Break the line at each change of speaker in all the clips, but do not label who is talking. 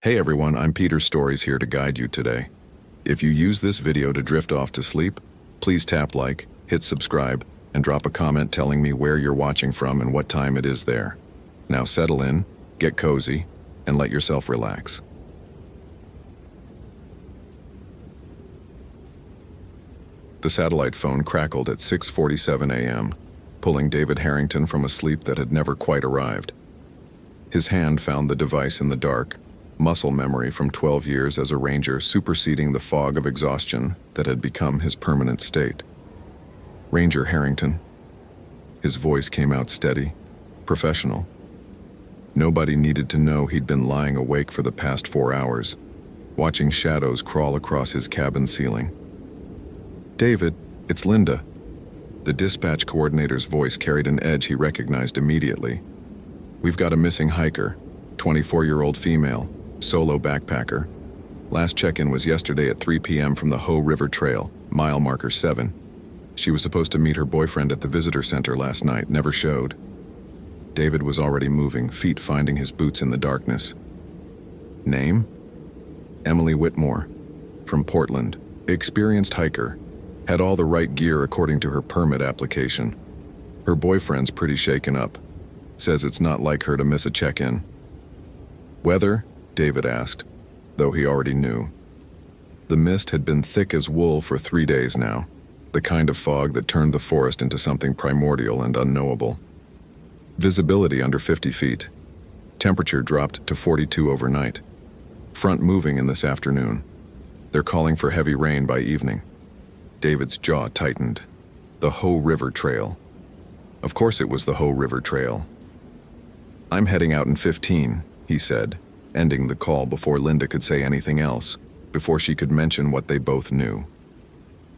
Hey everyone, I'm Peter Stories here to guide you today. If you use this video to drift off to sleep, please tap like, hit subscribe, and drop a comment telling me where you're watching from and what time it is there. Now settle in, get cozy, and let yourself relax. The satellite phone crackled at 6:47 a.m., pulling David Harrington from a sleep that had never quite arrived. His hand found the device in the dark, muscle memory from 12 years as a ranger superseding the fog of exhaustion that had become his permanent state. Ranger Harrington. His voice came out steady, professional. Nobody needed to know he'd been lying awake for the past 4 hours, watching shadows crawl across his cabin ceiling. "David, it's Linda." The dispatch coordinator's voice carried an edge he recognized immediately. "We've got a missing hiker, 24-year-old female, solo backpacker. Last check-in was yesterday at 3 p.m. from the Ho River Trail, mile marker 7. She was supposed to meet her boyfriend at the visitor center last night, never showed." David was already moving, feet finding his boots in the darkness. Name? Emily Whitmore, from Portland, experienced hiker, had all the right gear according to her permit application. Her boyfriend's pretty shaken up, says it's not like her to miss a check-in. "Weather?" David asked, though he already knew. The mist had been thick as wool for 3 days now, the kind of fog that turned the forest into something primordial and unknowable. Visibility under 50 feet. Temperature dropped to 42 overnight. Front moving in this afternoon. They're calling for heavy rain by evening. David's jaw tightened. The Ho River Trail. Of course it was the Ho River Trail. "I'm heading out in 15, he said, ending the call before Linda could say anything else, before she could mention what they both knew.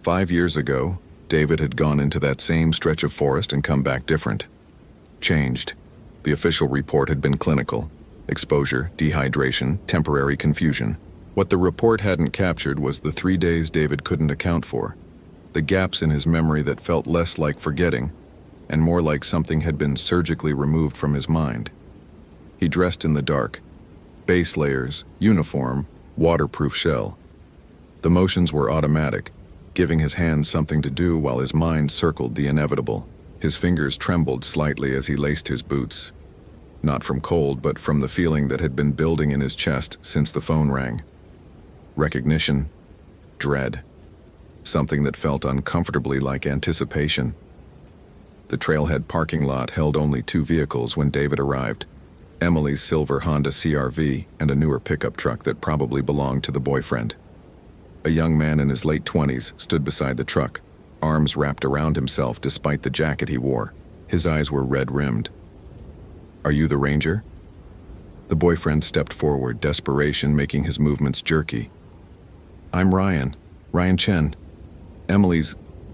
5 years ago, David had gone into that same stretch of forest and come back different. Changed. The official report had been clinical. Exposure, dehydration, temporary confusion. What the report hadn't captured was the 3 days David couldn't account for. The gaps in his memory that felt less like forgetting, and more like something had been surgically removed from his mind. He dressed in the dark. Base layers, uniform, waterproof shell. The motions were automatic, giving his hands something to do while his mind circled the inevitable. His fingers trembled slightly as he laced his boots. Not from cold, but from the feeling that had been building in his chest since the phone rang. Recognition, dread. Something that felt uncomfortably like anticipation. The trailhead parking lot held only 2 vehicles when David arrived. Emily's silver Honda CR-V and a newer pickup truck that probably belonged to the boyfriend. A young man in his late 20s stood beside the truck, arms wrapped around himself despite the jacket he wore. His eyes were red-rimmed. "Are you the ranger?" The boyfriend stepped forward, desperation making his movements jerky. "I'm Ryan Chen.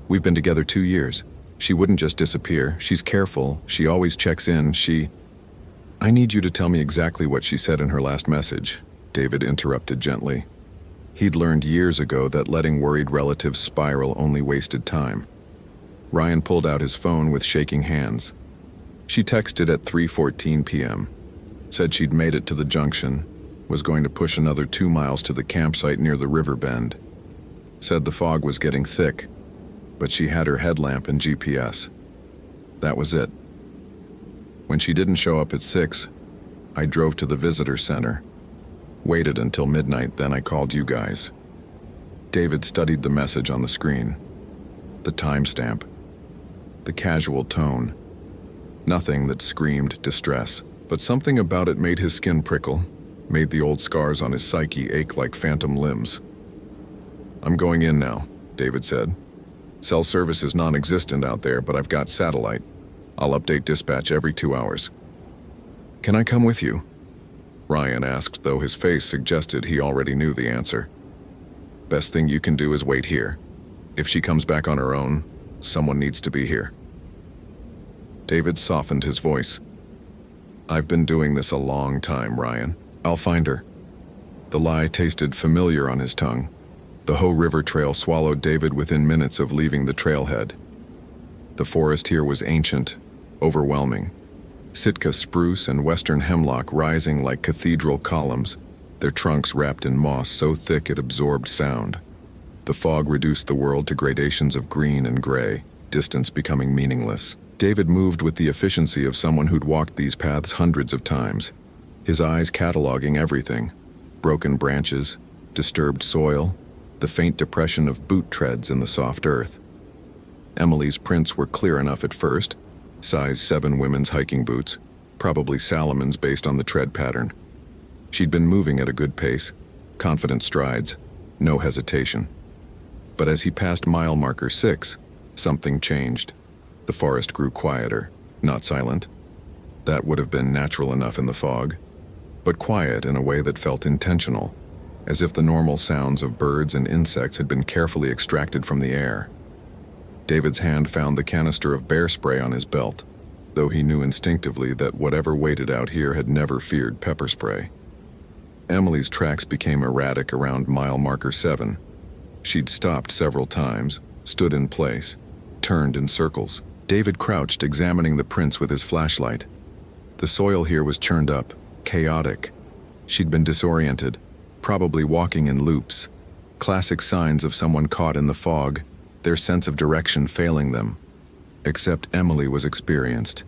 We've been together 2 years. She wouldn't just disappear. She's careful. She always checks in. I need you to tell me exactly what she said in her last message," David interrupted gently. He'd learned years ago that letting worried relatives spiral only wasted time. Ryan pulled out his phone with shaking hands. "She texted at 3:14 p.m. Said she'd made it to the junction, was going to push another 2 miles to the campsite near the river bend. Said the fog was getting thick, but she had her headlamp and GPS. That was it. When she didn't show up at 6, I drove to the visitor center. Waited until midnight, then I called you guys." David studied the message on the screen. The timestamp. The casual tone. Nothing that screamed distress, but something about it made his skin prickle, made the old scars on his psyche ache like phantom limbs. "I'm going in now," David said. "Cell service is non-existent out there, but I've got satellite. I'll update dispatch every 2 hours. "Can I come with you?" Ryan asked, though his face suggested he already knew the answer. "Best thing you can do is wait here. If she comes back on her own, someone needs to be here." David softened his voice. "I've been doing this a long time, Ryan. I'll find her." The lie tasted familiar on his tongue. The Ho River Trail swallowed David within minutes of leaving the trailhead. The forest here was ancient, overwhelming. Sitka spruce and western hemlock rising like cathedral columns, their trunks wrapped in moss so thick it absorbed sound. The fog reduced the world to gradations of green and gray, distance becoming meaningless. David moved with the efficiency of someone who'd walked these paths hundreds of times, his eyes cataloging everything: broken branches, disturbed soil, the faint depression of boot treads in the soft earth. Emily's prints were clear enough at first: size 7 women's hiking boots, probably Salomon's based on the tread pattern. She'd been moving at a good pace, confident strides, no hesitation. But as he passed mile marker 6, something changed. The forest grew quieter, not silent. That would have been natural enough in the fog, but quiet in a way that felt intentional, as if the normal sounds of birds and insects had been carefully extracted from the air. David's hand found the canister of bear spray on his belt, though he knew instinctively that whatever waited out here had never feared pepper spray. Emily's tracks became erratic around mile marker 7. She'd stopped several times, stood in place, turned in circles. David crouched, examining the prints with his flashlight. The soil here was churned up, chaotic. She'd been disoriented, probably walking in loops. Classic signs of someone caught in the fog, their sense of direction failing them. Except Emily was experienced,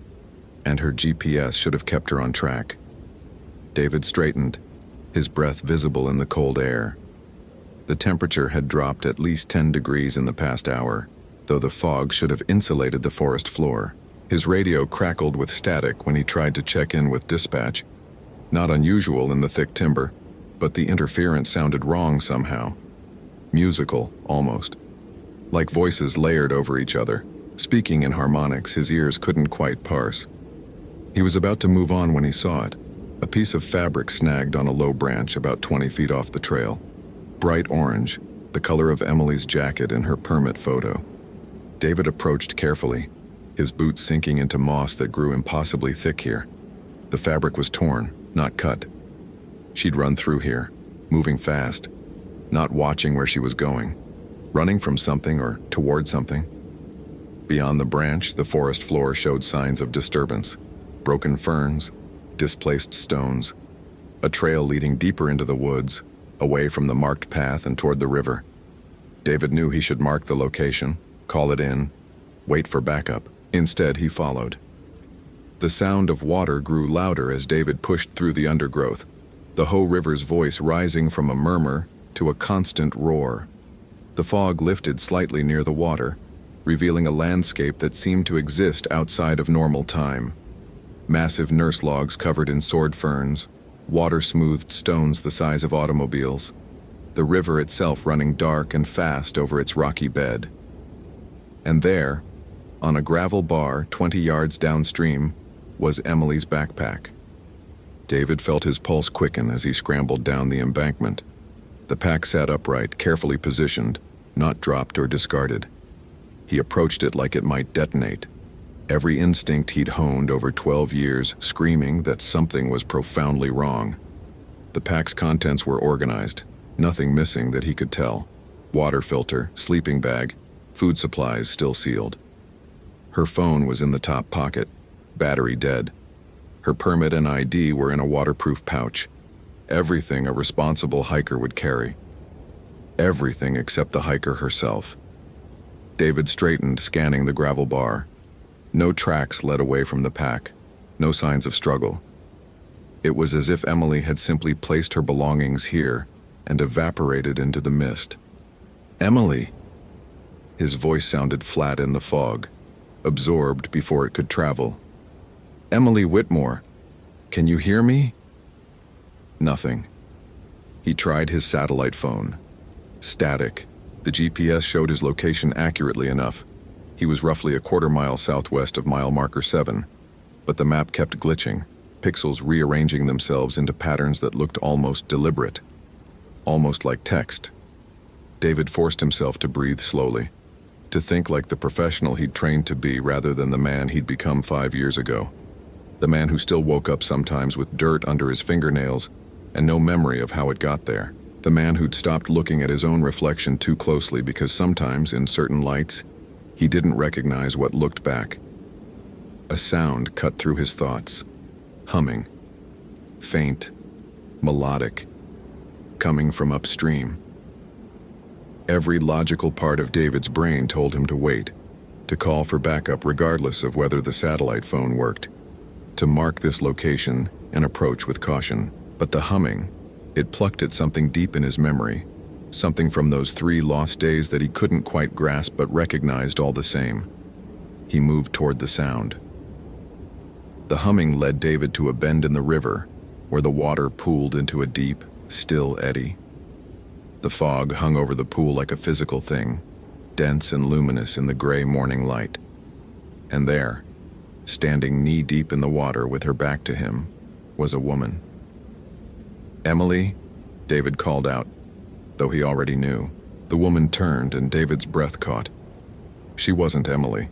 and her GPS should have kept her on track. David straightened, his breath visible in the cold air. The temperature had dropped at least 10 degrees in the past hour, though the fog should have insulated the forest floor. His radio crackled with static when he tried to check in with dispatch. Not unusual in the thick timber, but the interference sounded wrong somehow. Musical, almost. Like voices layered over each other, speaking in harmonics his ears couldn't quite parse. He was about to move on when he saw it. A piece of fabric snagged on a low branch about 20 feet off the trail. Bright orange, the color of Emily's jacket in her permit photo. David approached carefully, his boots sinking into moss that grew impossibly thick here. The fabric was torn, not cut. She'd run through here, moving fast, not watching where she was going, running from something or toward something. Beyond the branch, the forest floor showed signs of disturbance: broken ferns, displaced stones, a trail leading deeper into the woods, away from the marked path and toward the river. David knew he should mark the location, call it in, wait for backup. Instead, he followed. The sound of water grew louder as David pushed through the undergrowth, the Ho River's voice rising from a murmur to a constant roar. The fog lifted slightly near the water, revealing a landscape that seemed to exist outside of normal time. Massive nurse logs covered in sword ferns, water-smoothed stones the size of automobiles, the river itself running dark and fast over its rocky bed. And there, on a gravel bar 20 yards downstream, was Emily's backpack. David felt his pulse quicken as he scrambled down the embankment. The pack sat upright, carefully positioned, not dropped or discarded. He approached it like it might detonate, every instinct he'd honed over 12 years screaming that something was profoundly wrong. The pack's contents were organized, nothing missing that he could tell. Water filter, sleeping bag, food supplies still sealed. Her phone was in the top pocket, battery dead. Her permit and ID were in a waterproof pouch. Everything a responsible hiker would carry. Everything except the hiker herself. David straightened, scanning the gravel bar. No tracks led away from the pack, no signs of struggle. It was as if Emily had simply placed her belongings here and evaporated into the mist. "Emily!" His voice sounded flat in the fog, absorbed before it could travel. "Emily Whitmore, can you hear me?" Nothing. He tried his satellite phone. Static. The GPS showed his location accurately enough. He was roughly a quarter-mile southwest of mile marker 7, but the map kept glitching, pixels rearranging themselves into patterns that looked almost deliberate, almost like text. David forced himself to breathe slowly, to think like the professional he'd trained to be rather than the man he'd become 5 years ago. The man who still woke up sometimes with dirt under his fingernails and no memory of how it got there. The man who'd stopped looking at his own reflection too closely because sometimes, in certain lights, he didn't recognize what looked back. A sound cut through his thoughts. Humming. Faint. Melodic. coming from upstream. Every logical part of David's brain told him to wait, to call for backup regardless of whether the satellite phone worked, to mark this location and approach with caution. But the humming, it plucked at something deep in his memory, something from those 3 lost days that he couldn't quite grasp but recognized all the same. He moved toward the sound. The humming led David to a bend in the river, where the water pooled into a deep, still eddy. The fog hung over the pool like a physical thing, dense and luminous in the gray morning light. And there, standing knee-deep in the water with her back to him, was a woman. "Emily?" David called out, though he already knew. The woman turned and David's breath caught. She wasn't Emily.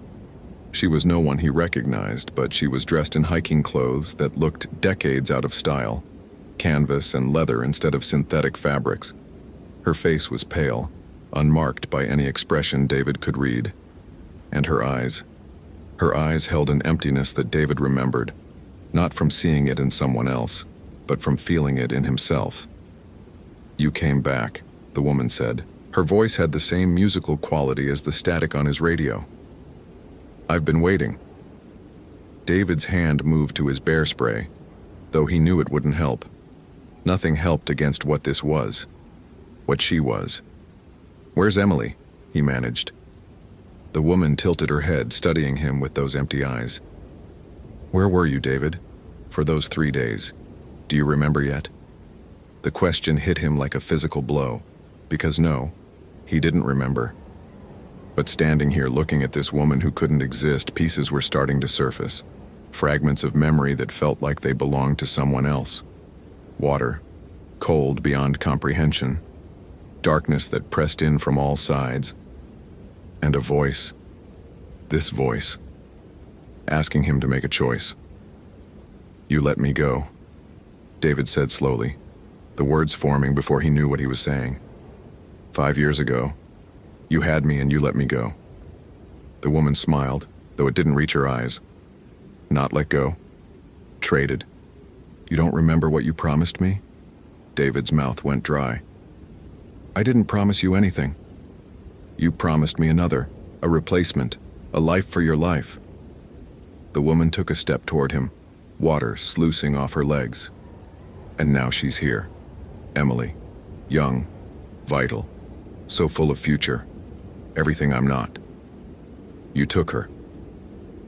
She was no one he recognized, but she was dressed in hiking clothes that looked decades out of style, canvas and leather instead of synthetic fabrics. Her face was pale, unmarked by any expression David could read. And her eyes held an emptiness that David remembered, not from seeing it in someone else, but from feeling it in himself. "You came back," the woman said. Her voice had the same musical quality as the static on his radio. "I've been waiting." David's hand moved to his bear spray, though he knew it wouldn't help. Nothing helped against what this was, what she was. "Where's Emily?" he managed. The woman tilted her head, studying him with those empty eyes. "Where were you, David, for those 3 days? Do you remember yet?" The question hit him like a physical blow, because no, he didn't remember. But standing here looking at this woman who couldn't exist, pieces were starting to surface. Fragments of memory that felt like they belonged to someone else. Water, cold beyond comprehension. Darkness that pressed in from all sides. And a voice. This voice. Asking him to make a choice. "You let me go," David said slowly, the words forming before he knew what he was saying. "5 years ago, you had me and you let me go." The woman smiled, though it didn't reach her eyes. "Not let go? Traded? You don't remember what you promised me?" David's mouth went dry. "I didn't promise you anything. You promised me another, a replacement, a life for your life." The woman took a step toward him, water sluicing off her legs. "And now she's here. Emily. Young, vital, so full of future. Everything I'm not. You took her."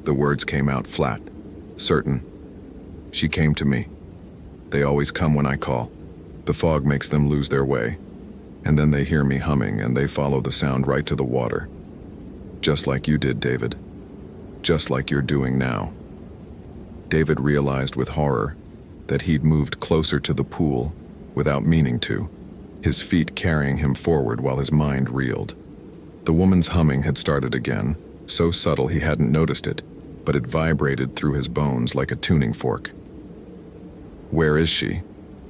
The words came out flat, certain. "She came to me. They always come when I call. The fog makes them lose their way. And then they hear me humming and they follow the sound right to the water. Just like you did, David. Just like you're doing now." David realized with horror that he'd moved closer to the pool without meaning to, his feet carrying him forward while his mind reeled. The woman's humming had started again, so subtle he hadn't noticed it, but it vibrated through his bones like a tuning fork. "Where is she?"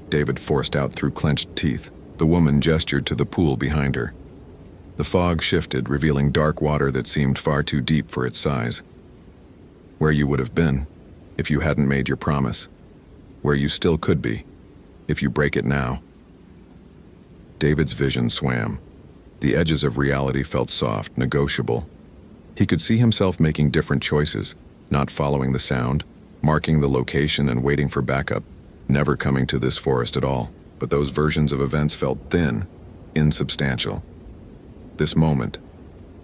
David forced out through clenched teeth. The woman gestured to the pool behind her. The fog shifted, revealing dark water that seemed far too deep for its size. "Where you would have been, if you hadn't made your promise. Where you still could be, if you break it now." David's vision swam. The edges of reality felt soft, negotiable. He could see himself making different choices, not following the sound, marking the location and waiting for backup, never coming to this forest at all. But those versions of events felt thin, insubstantial. This moment,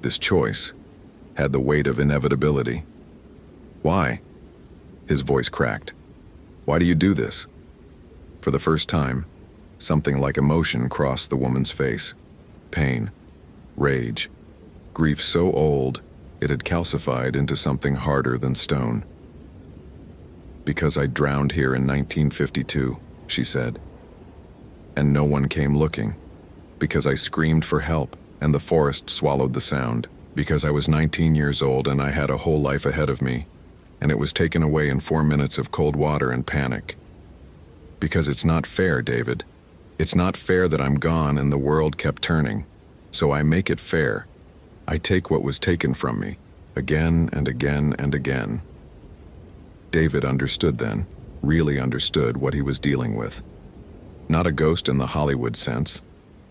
this choice, had the weight of inevitability. "Why?" His voice cracked. "Why do you do this?" For the first time, something like emotion crossed the woman's face. Pain, rage, grief so old it had calcified into something harder than stone. "Because I drowned here in 1952, she said. "And no one came looking. Because I screamed for help, and the forest swallowed the sound. Because I was 19 years old and I had a whole life ahead of me, and it was taken away in 4 minutes of cold water and panic. Because it's not fair, David. It's not fair that I'm gone and the world kept turning. So I make it fair. I take what was taken from me, again and again and again." David understood then, really understood what he was dealing with. Not a ghost in the Hollywood sense.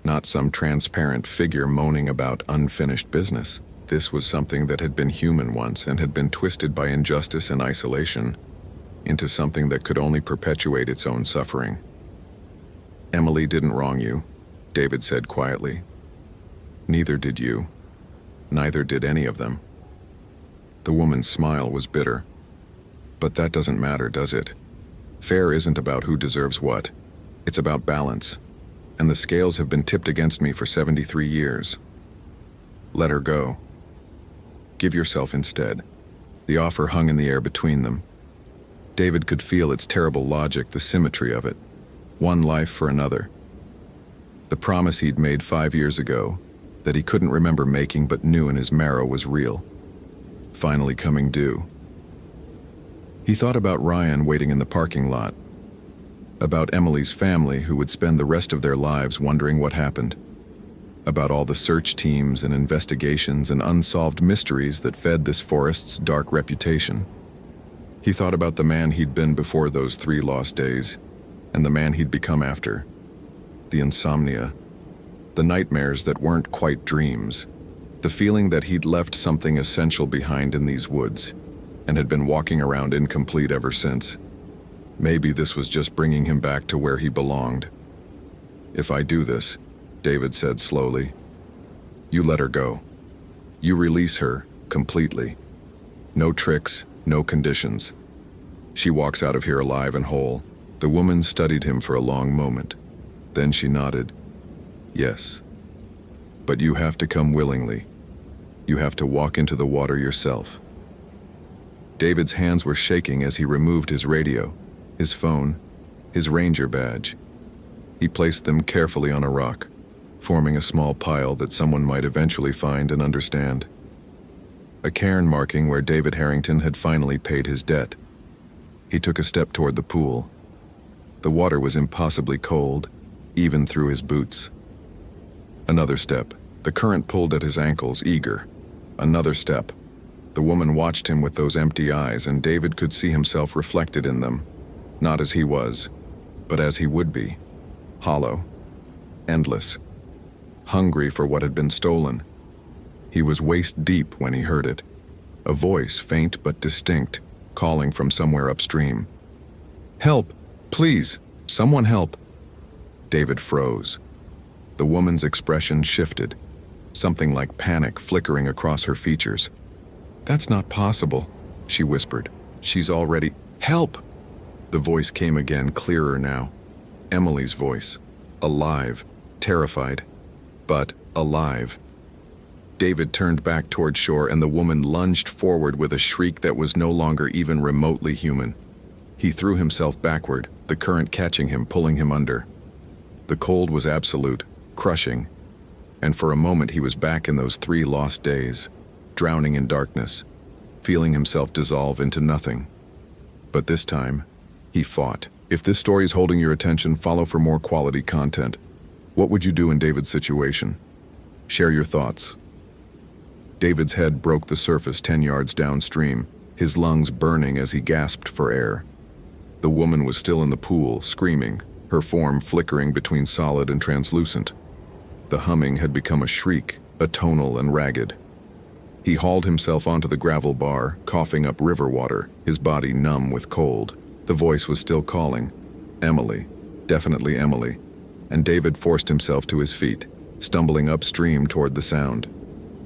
Not some transparent figure moaning about unfinished business. This was something that had been human once and had been twisted by injustice and isolation into something that could only perpetuate its own suffering. "Emily didn't wrong you," David said quietly. "Neither did you. Neither did any of them." The woman's smile was bitter. "But that doesn't matter, does it? Fair isn't about who deserves what. It's about balance. And the scales have been tipped against me for 73 years. Let her go. Give yourself instead." The offer hung in the air between them. David could feel its terrible logic, the symmetry of it. One life for another. The promise he'd made 5 years ago, that he couldn't remember making but knew in his marrow was real. Finally coming due. He thought about Ryan waiting in the parking lot. About Emily's family who would spend the rest of their lives wondering what happened. About all the search teams and investigations and unsolved mysteries that fed this forest's dark reputation. He thought about the man he'd been before those 3 lost days, and the man he'd become after. The insomnia, the nightmares that weren't quite dreams, the feeling that he'd left something essential behind in these woods, and had been walking around incomplete ever since. Maybe this was just bringing him back to where he belonged. "If I do this," David said slowly, "you let her go. You release her completely. No tricks, no conditions. She walks out of here alive and whole." The woman studied him for a long moment. Then she nodded. "Yes. But you have to come willingly. You have to walk into the water yourself." David's hands were shaking as he removed his radio, his phone, his ranger badge. He placed them carefully on a rock, forming a small pile that someone might eventually find and understand. A cairn marking where David Harrington had finally paid his debt. He took a step toward the pool. The water was impossibly cold, even through his boots. Another step. The current pulled at his ankles, eager. Another step. The woman watched him with those empty eyes, and David could see himself reflected in them. Not as he was, but as he would be. Hollow. Endless. Hungry for what had been stolen. He was waist deep when he heard it. A voice, faint but distinct, calling from somewhere upstream. "Help! Please! Someone help!" David froze. The woman's expression shifted, something like panic flickering across her features. "That's not possible," she whispered. "She's already—" "Help!" The voice came again, clearer now. Emily's voice. Alive, terrified, but alive. David turned back toward shore, and the woman lunged forward with a shriek that was no longer even remotely human. He threw himself backward, the current catching him, pulling him under. The cold was absolute, crushing, and for a moment he was back in those 3 lost days, drowning in darkness, feeling himself dissolve into nothing. But this time, he fought. If this story is holding your attention, follow for more quality content. What would you do in David's situation? Share your thoughts. David's head broke the surface 10 yards downstream, his lungs burning as he gasped for air. The woman was still in the pool, screaming, her form flickering between solid and translucent. The humming had become a shriek, atonal and ragged. He hauled himself onto the gravel bar, coughing up river water, his body numb with cold. The voice was still calling. Emily. Definitely Emily. And David forced himself to his feet, stumbling upstream toward the sound.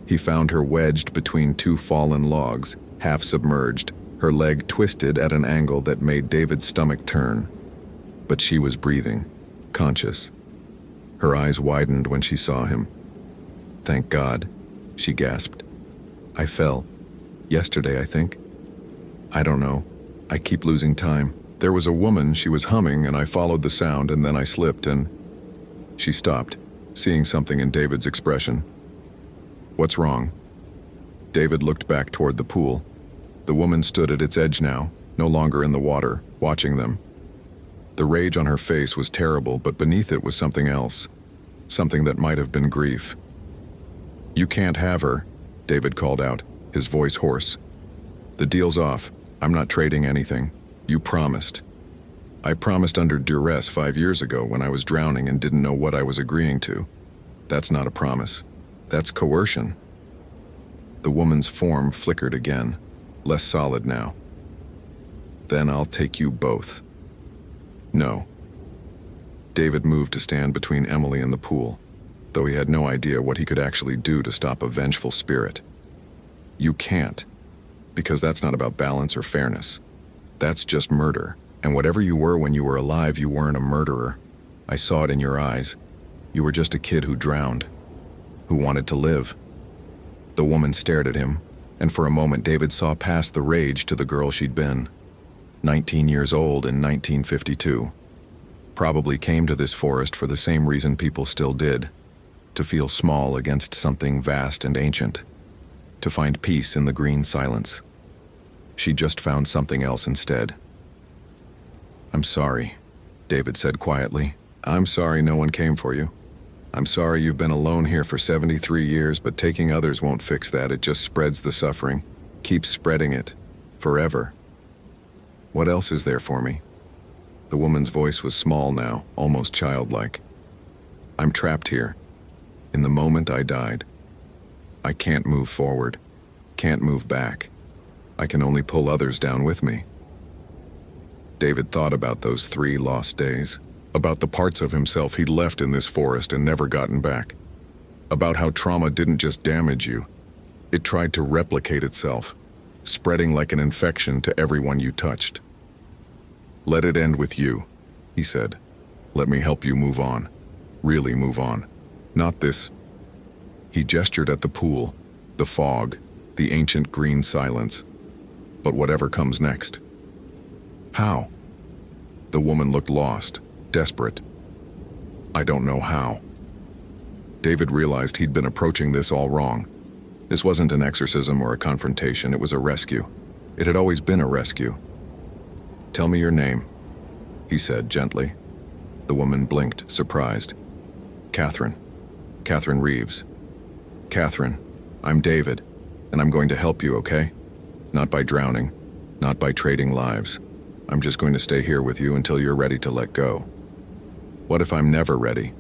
He found her wedged between 2 fallen logs, half submerged, her leg twisted at an angle that made David's stomach turn. But she was breathing, conscious. Her eyes widened when she saw him. "Thank God," she gasped. "I fell. Yesterday, I think. I don't know. I keep losing time. There was a woman, she was humming, and I followed the sound, and then I slipped and—" She stopped, seeing something in David's expression. "What's wrong?" David looked back toward the pool. The woman stood at its edge now, no longer in the water, watching them. The rage on her face was terrible, but beneath it was something else. Something that might have been grief. "You can't have her," David called out, his voice hoarse. "The deal's off. I'm not trading anything. You promised." I promised under duress 5 years ago when I was drowning and didn't know what I was agreeing to. That's not a promise. That's coercion. The woman's form flickered again, less solid now. Then I'll take you both. No. David moved to stand between Emily and the pool, though he had no idea what he could actually do to stop a vengeful spirit. You can't, because that's not about balance or fairness. That's just murder, and whatever you were when you were alive, you weren't a murderer. I saw it in your eyes. You were just a kid who drowned, who wanted to live. The woman stared at him, and for a moment David saw past the rage to the girl she'd been. 19 years old in 1952. Probably came to this forest for the same reason people still did, to feel small against something vast and ancient, to find peace in the green silence. She just found something else instead. I'm sorry, David said quietly. I'm sorry no one came for you. I'm sorry you've been alone here for 73 years, but taking others won't fix that. It just spreads the suffering, keeps spreading it, forever. What else is there for me? The woman's voice was small now, almost childlike. I'm trapped here. In the moment I died. I can't move forward, can't move back. I can only pull others down with me. David thought about those 3 lost days, about the parts of himself he'd left in this forest and never gotten back, about how trauma didn't just damage you, it tried to replicate itself, spreading like an infection to everyone you touched. Let it end with you, he said. Let me help you move on, really move on, not this. He gestured at the pool, the fog, the ancient green silence, but whatever comes next. How? The woman looked lost, desperate. I don't know how. David realized he'd been approaching this all wrong. This wasn't an exorcism or a confrontation, it was a rescue. It had always been a rescue. Tell me your name, he said gently. The woman blinked, surprised. Catherine. Catherine Reeves. Catherine, I'm David, and I'm going to help you, okay? Not by drowning, not by trading lives. I'm just going to stay here with you until you're ready to let go. What if I'm never ready?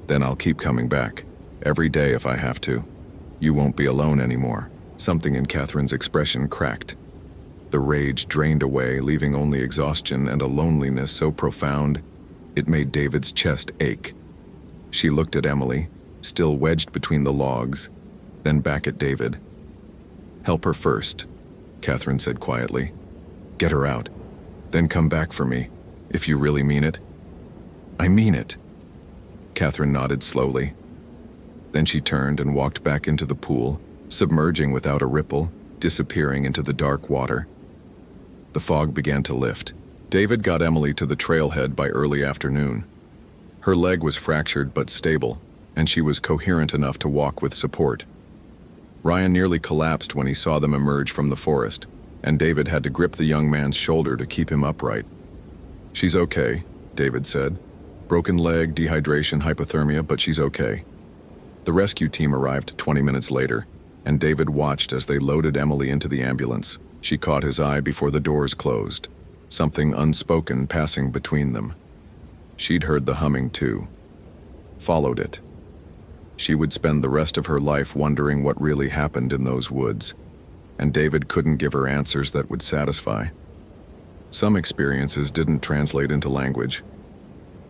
Then I'll keep coming back, every day if I have to. You won't be alone anymore. Something in Catherine's expression cracked. The rage drained away, leaving only exhaustion and a loneliness so profound, it made David's chest ache. She looked at Emily, still wedged between the logs, then back at David. Help her first, Catherine said quietly. Get her out. Then come back for me, if you really mean it. I mean it. Catherine nodded slowly. Then she turned and walked back into the pool, submerging without a ripple, disappearing into the dark water. The fog began to lift. David got Emily to the trailhead by early afternoon. Her leg was fractured but stable, and she was coherent enough to walk with support. Ryan nearly collapsed when he saw them emerge from the forest, and David had to grip the young man's shoulder to keep him upright. She's okay, David said. Broken leg, dehydration, hypothermia, but she's okay. The rescue team arrived 20 minutes later, and David watched as they loaded Emily into the ambulance. She caught his eye before the doors closed, something unspoken passing between them. She'd heard the humming too. Followed it. She would spend the rest of her life wondering what really happened in those woods, and David couldn't give her answers that would satisfy. Some experiences didn't translate into language.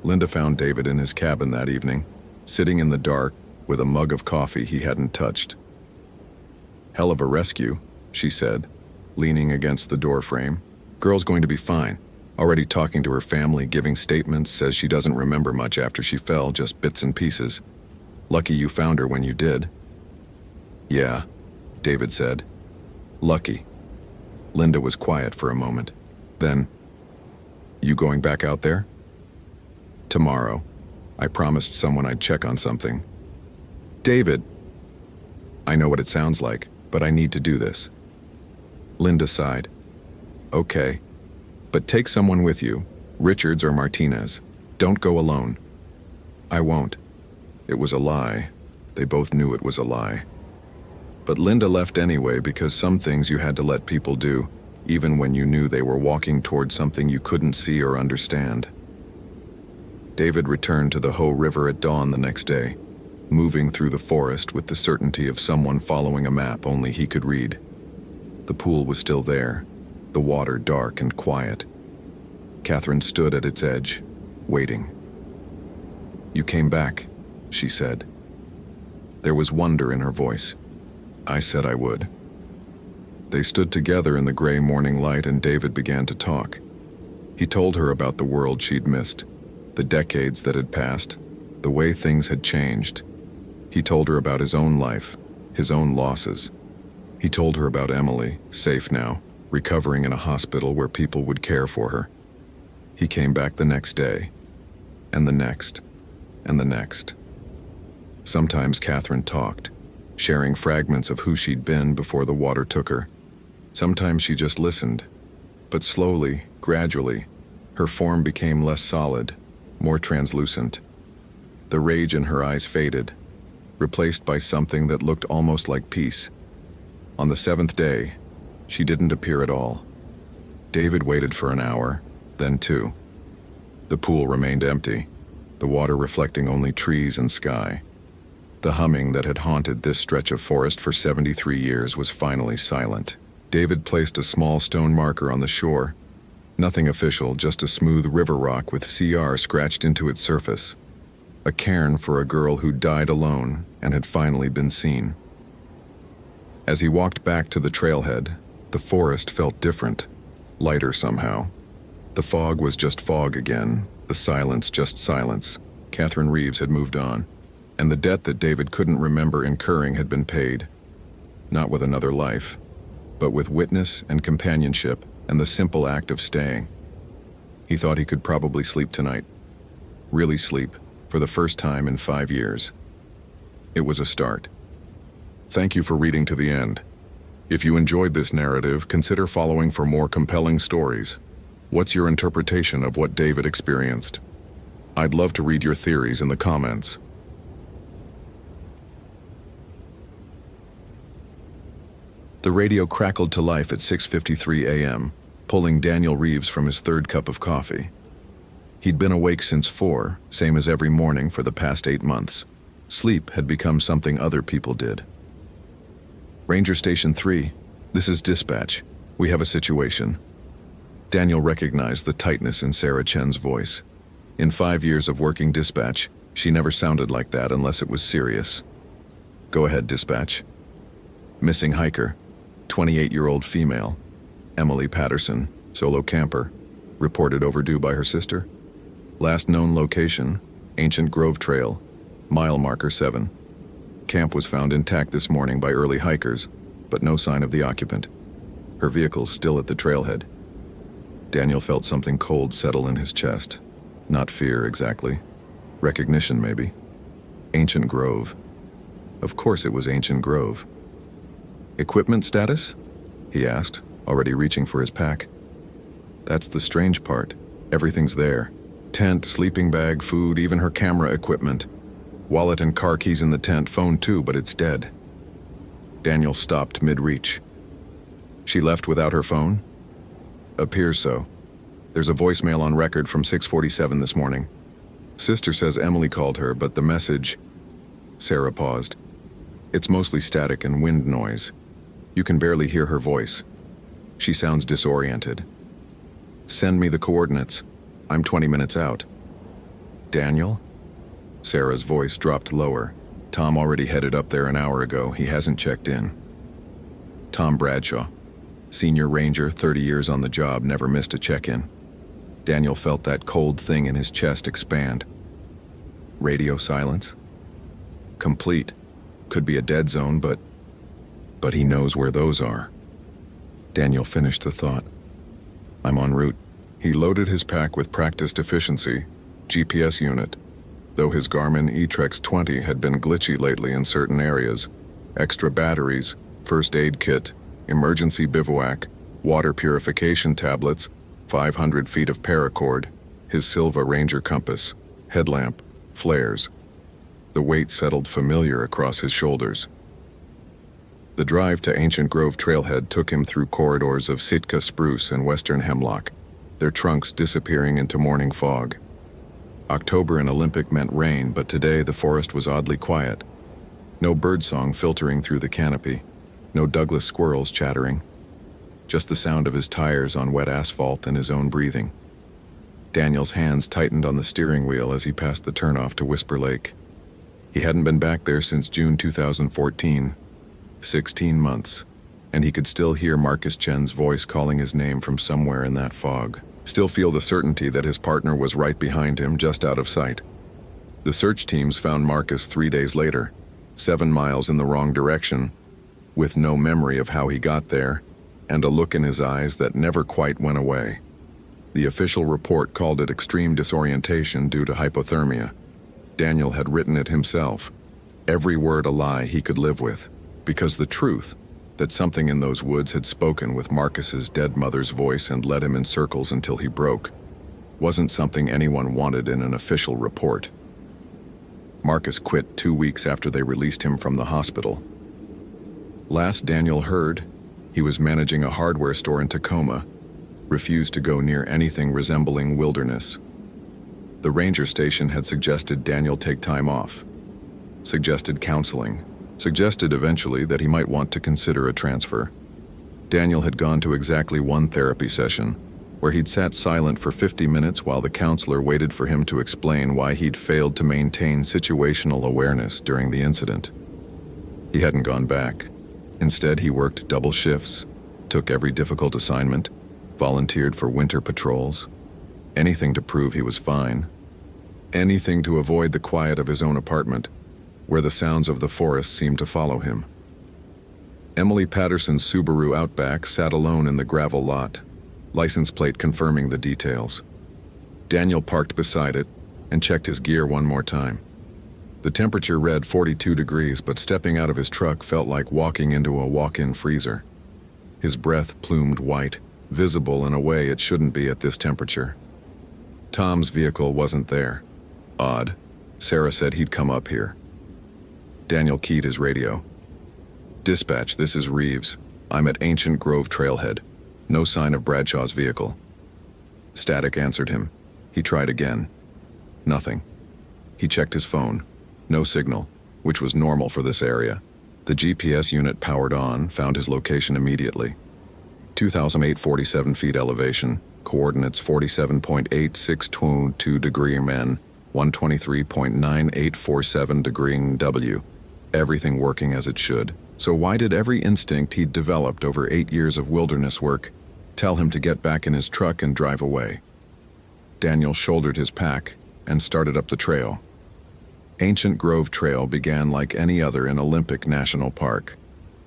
Linda found David in his cabin that evening, sitting in the dark with a mug of coffee he hadn't touched. Hell of a rescue, she said, leaning against the door frame. Girl's going to be fine. Already talking to her family, giving statements, says she doesn't remember much after she fell, just bits and pieces. Lucky you found her when you did. Yeah, David said. Lucky. Linda was quiet for a moment. Then, you going back out there? Tomorrow. I promised someone I'd check on something. David. I know what it sounds like, but I need to do this. Linda sighed. Okay. But take someone with you, Richards or Martinez. Don't go alone. I won't. It was a lie. They both knew it was a lie. But Linda left anyway because some things you had to let people do, even when you knew they were walking toward something you couldn't see or understand. David returned to the Ho River at dawn the next day, moving through the forest with the certainty of someone following a map only he could read. The pool was still there, the water dark and quiet. Catherine stood at its edge, waiting. "You came back," she said. There was wonder in her voice. "I said I would." They stood together in the gray morning light and David began to talk. He told her about the world she'd missed, the decades that had passed, the way things had changed. He told her about his own life, his own losses. He told her about Emily, safe now, recovering in a hospital where people would care for her. He came back the next day, and the next, and the next. Sometimes Catherine talked, sharing fragments of who she'd been before the water took her. Sometimes she just listened, but slowly, gradually, her form became less solid, more translucent. The rage in her eyes faded, replaced by something that looked almost like peace. On the seventh day, she didn't appear at all. David waited for an hour, then two. The pool remained empty, the water reflecting only trees and sky. The humming that had haunted this stretch of forest for 73 years was finally silent. David placed a small stone marker on the shore. Nothing official, just a smooth river rock with CR scratched into its surface. A cairn for a girl who died alone and had finally been seen. As he walked back to the trailhead, the forest felt different, lighter somehow. The fog was just fog again, the silence just silence. Catherine Reeves had moved on, and the debt that David couldn't remember incurring had been paid. Not with another life, but with witness and companionship and the simple act of staying. He thought he could probably sleep tonight. Really sleep, for the first time in 5 years. It was a start. Thank you for reading to the end. If you enjoyed this narrative, consider following for more compelling stories. What's your interpretation of what David experienced? I'd love to read your theories in the comments. The radio crackled to life at 6:53 a.m., pulling Daniel Reeves from his third cup of coffee. He'd been awake since 4, same as every morning for the past 8 months. Sleep had become something other people did. Ranger Station 3, this is dispatch. We have a situation. Daniel recognized the tightness in Sarah Chen's voice. In 5 years of working dispatch, she never sounded like that unless it was serious. Go ahead, dispatch. Missing hiker, 28-year-old female, Emily Patterson, solo camper, reported overdue by her sister. Last known location, Ancient Grove Trail, mile marker 7. Camp was found intact this morning by early hikers, but no sign of the occupant. Her vehicle's still at the trailhead. Daniel felt something cold settle in his chest. Not fear, exactly. Recognition, maybe. Ancient Grove. Of course it was Ancient Grove. Equipment status? He asked, already reaching for his pack. That's the strange part. Everything's there. Tent, sleeping bag, food, even her camera equipment. Wallet and car keys in the tent, phone too, but it's dead. Daniel stopped mid-reach. She left without her phone? Appears so. There's a voicemail on record from 6:47 this morning. Sister says Emily called her, but the message... Sarah paused. It's mostly static and wind noise. You can barely hear her voice. She sounds disoriented. Send me the coordinates. I'm 20 minutes out. Daniel? Sarah's voice dropped lower. Tom already headed up there an hour ago. He hasn't checked in. Tom Bradshaw. Senior ranger, 30 years on the job, never missed a check-in. Daniel felt that cold thing in his chest expand. Radio silence? Complete. Could be a dead zone, but he knows where those are. Daniel finished the thought. I'm en route. He loaded his pack with practiced efficiency, GPS unit. Though his Garmin eTrex 20 had been glitchy lately in certain areas, extra batteries, first aid kit, emergency bivouac, water purification tablets, 500 feet of paracord, his Silva Ranger compass, headlamp, flares. The weight settled familiar across his shoulders. The drive to Ancient Grove Trailhead took him through corridors of Sitka spruce and western hemlock, their trunks disappearing into morning fog. October in Olympic meant rain, but today the forest was oddly quiet. No birdsong filtering through the canopy, no Douglas squirrels chattering. Just the sound of his tires on wet asphalt and his own breathing. Daniel's hands tightened on the steering wheel as he passed the turnoff to Whisper Lake. He hadn't been back there since June 2014. 16 months, and he could still hear Marcus Chen's voice calling his name from somewhere in that fog. Still feel the certainty that his partner was right behind him, just out of sight. The search teams found Marcus 3 days later, 7 miles in the wrong direction, with no memory of how he got there, and a look in his eyes that never quite went away. The official report called it extreme disorientation due to hypothermia. Daniel had written it himself. Every word a lie he could live with. Because the truth, that something in those woods had spoken with Marcus's dead mother's voice and led him in circles until he broke, wasn't something anyone wanted in an official report. Marcus quit 2 weeks after they released him from the hospital. Last Daniel heard, he was managing a hardware store in Tacoma, refused to go near anything resembling wilderness. The ranger station had suggested Daniel take time off, suggested counseling, suggested eventually that he might want to consider a transfer. Daniel had gone to exactly one therapy session, where he'd sat silent for 50 minutes while the counselor waited for him to explain why he'd failed to maintain situational awareness during the incident. He hadn't gone back. Instead, he worked double shifts, took every difficult assignment, volunteered for winter patrols. Anything to prove he was fine. Anything to avoid the quiet of his own apartment, where the sounds of the forest seemed to follow him. Emily Patterson's Subaru Outback sat alone in the gravel lot, license plate confirming the details. Daniel parked beside it and checked his gear one more time. The temperature read 42 degrees, but stepping out of his truck felt like walking into a walk-in freezer. His breath plumed white, visible in a way it shouldn't be at this temperature. Tom's vehicle wasn't there. Odd. Sarah said he'd come up here. Daniel keyed his radio. "Dispatch, this is Reeves. I'm at Ancient Grove Trailhead. No sign of Bradshaw's vehicle." Static answered him. He tried again. Nothing. He checked his phone. No signal, which was normal for this area. The GPS unit powered on, found his location immediately. 2,847 feet elevation, coordinates 47.8622 degree men, 123.9847 degree W. Everything working as it should. So why did every instinct he'd developed over 8 years of wilderness work tell him to get back in his truck and drive away? Daniel shouldered his pack and started up the trail. Ancient Grove Trail began like any other in Olympic National Park.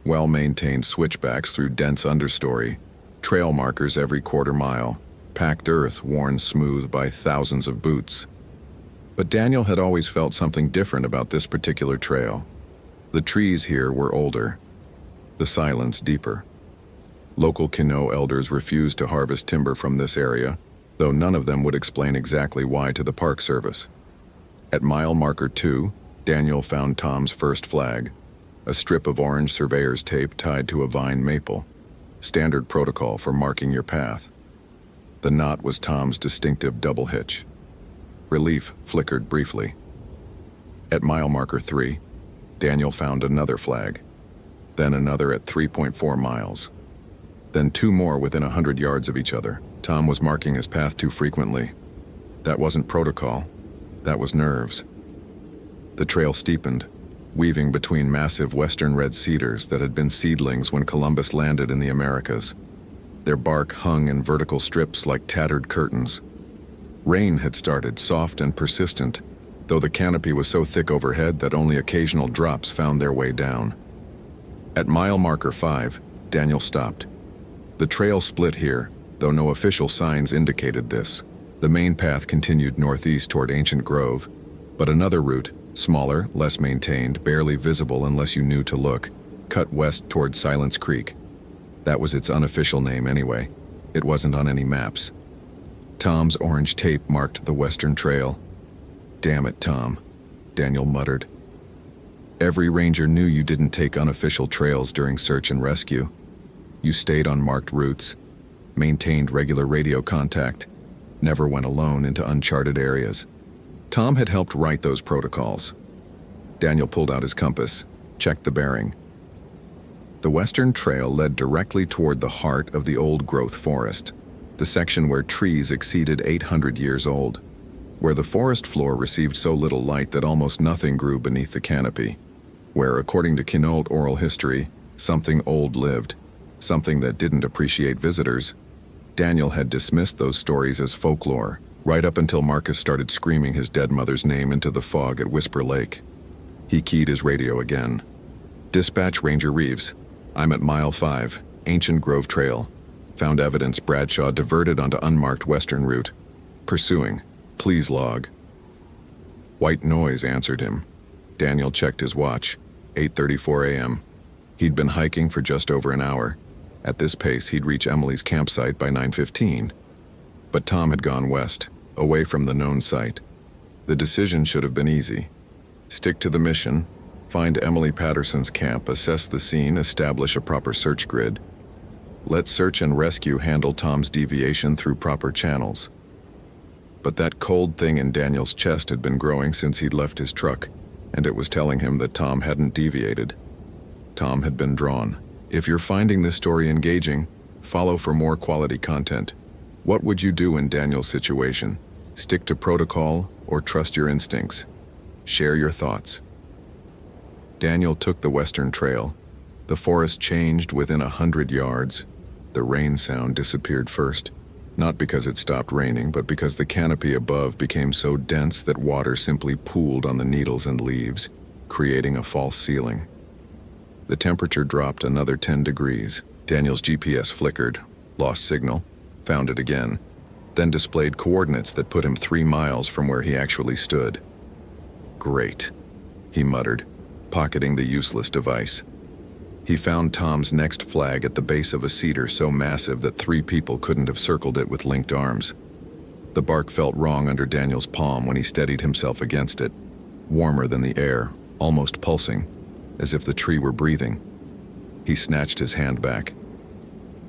Well-maintained switchbacks through dense understory, trail markers every quarter mile, packed earth worn smooth by thousands of boots. But Daniel had always felt something different about this particular trail. The trees here were older, the silence deeper. Local Quinault elders refused to harvest timber from this area, though none of them would explain exactly why to the Park Service. At mile marker 2, Daniel found Tom's first flag, a strip of orange surveyor's tape tied to a vine maple, standard protocol for marking your path. The knot was Tom's distinctive double hitch. Relief flickered briefly. At mile marker 3, Daniel found another flag, then another at 3.4 miles. Then 2 more within 100 yards of each other. Tom was marking his path too frequently. That wasn't protocol, that was nerves. The trail steepened, weaving between massive western red cedars that had been seedlings when Columbus landed in the Americas. Their bark hung in vertical strips like tattered curtains. Rain had started, soft and persistent, though the canopy was so thick overhead that only occasional drops found their way down. At mile marker 5, Daniel stopped. The trail split here, though no official signs indicated this. The main path continued northeast toward Ancient Grove, but another route, smaller, less maintained, barely visible unless you knew to look, cut west toward Silence Creek. That was its unofficial name anyway. It wasn't on any maps. Tom's orange tape marked the western trail. "Damn it, Tom," Daniel muttered. Every ranger knew you didn't take unofficial trails during search and rescue. You stayed on marked routes, maintained regular radio contact, never went alone into uncharted areas. Tom had helped write those protocols. Daniel pulled out his compass, checked the bearing. The western trail led directly toward the heart of the old-growth forest, the section where trees exceeded 800 years old, where the forest floor received so little light that almost nothing grew beneath the canopy, where, according to Quinault oral history, something old lived, something that didn't appreciate visitors. Daniel had dismissed those stories as folklore, right up until Marcus started screaming his dead mother's name into the fog at Whisper Lake. He keyed his radio again. "Dispatch Ranger Reeves. I'm at Mile 5, Ancient Grove Trail. Found evidence Bradshaw diverted onto unmarked western route. Pursuing. Please log." White noise answered him. Daniel checked his watch. 8:34 a.m. He'd been hiking for just over an hour. At this pace, he'd reach Emily's campsite by 9:15. But Tom had gone west, away from the known site. The decision should have been easy. Stick to the mission, find Emily Patterson's camp, assess the scene, establish a proper search grid. Let search and rescue handle Tom's deviation through proper channels. But that cold thing in Daniel's chest had been growing since he'd left his truck, and it was telling him that Tom hadn't deviated. Tom had been drawn. If you're finding this story engaging, follow for more quality content. What would you do in Daniel's situation? Stick to protocol or trust your instincts? Share your thoughts. Daniel took the western trail. The forest changed within 100 yards. The rain sound disappeared first, not because it stopped raining, but because the canopy above became so dense that water simply pooled on the needles and leaves, creating a false ceiling. The temperature dropped another 10 degrees. Daniel's GPS flickered, lost signal, found it again, then displayed coordinates that put him 3 miles from where he actually stood. "Great," he muttered, pocketing the useless device. He found Tom's next flag at the base of a cedar so massive that 3 people couldn't have circled it with linked arms. The bark felt wrong under Daniel's palm when he steadied himself against it, warmer than the air, almost pulsing, as if the tree were breathing. He snatched his hand back.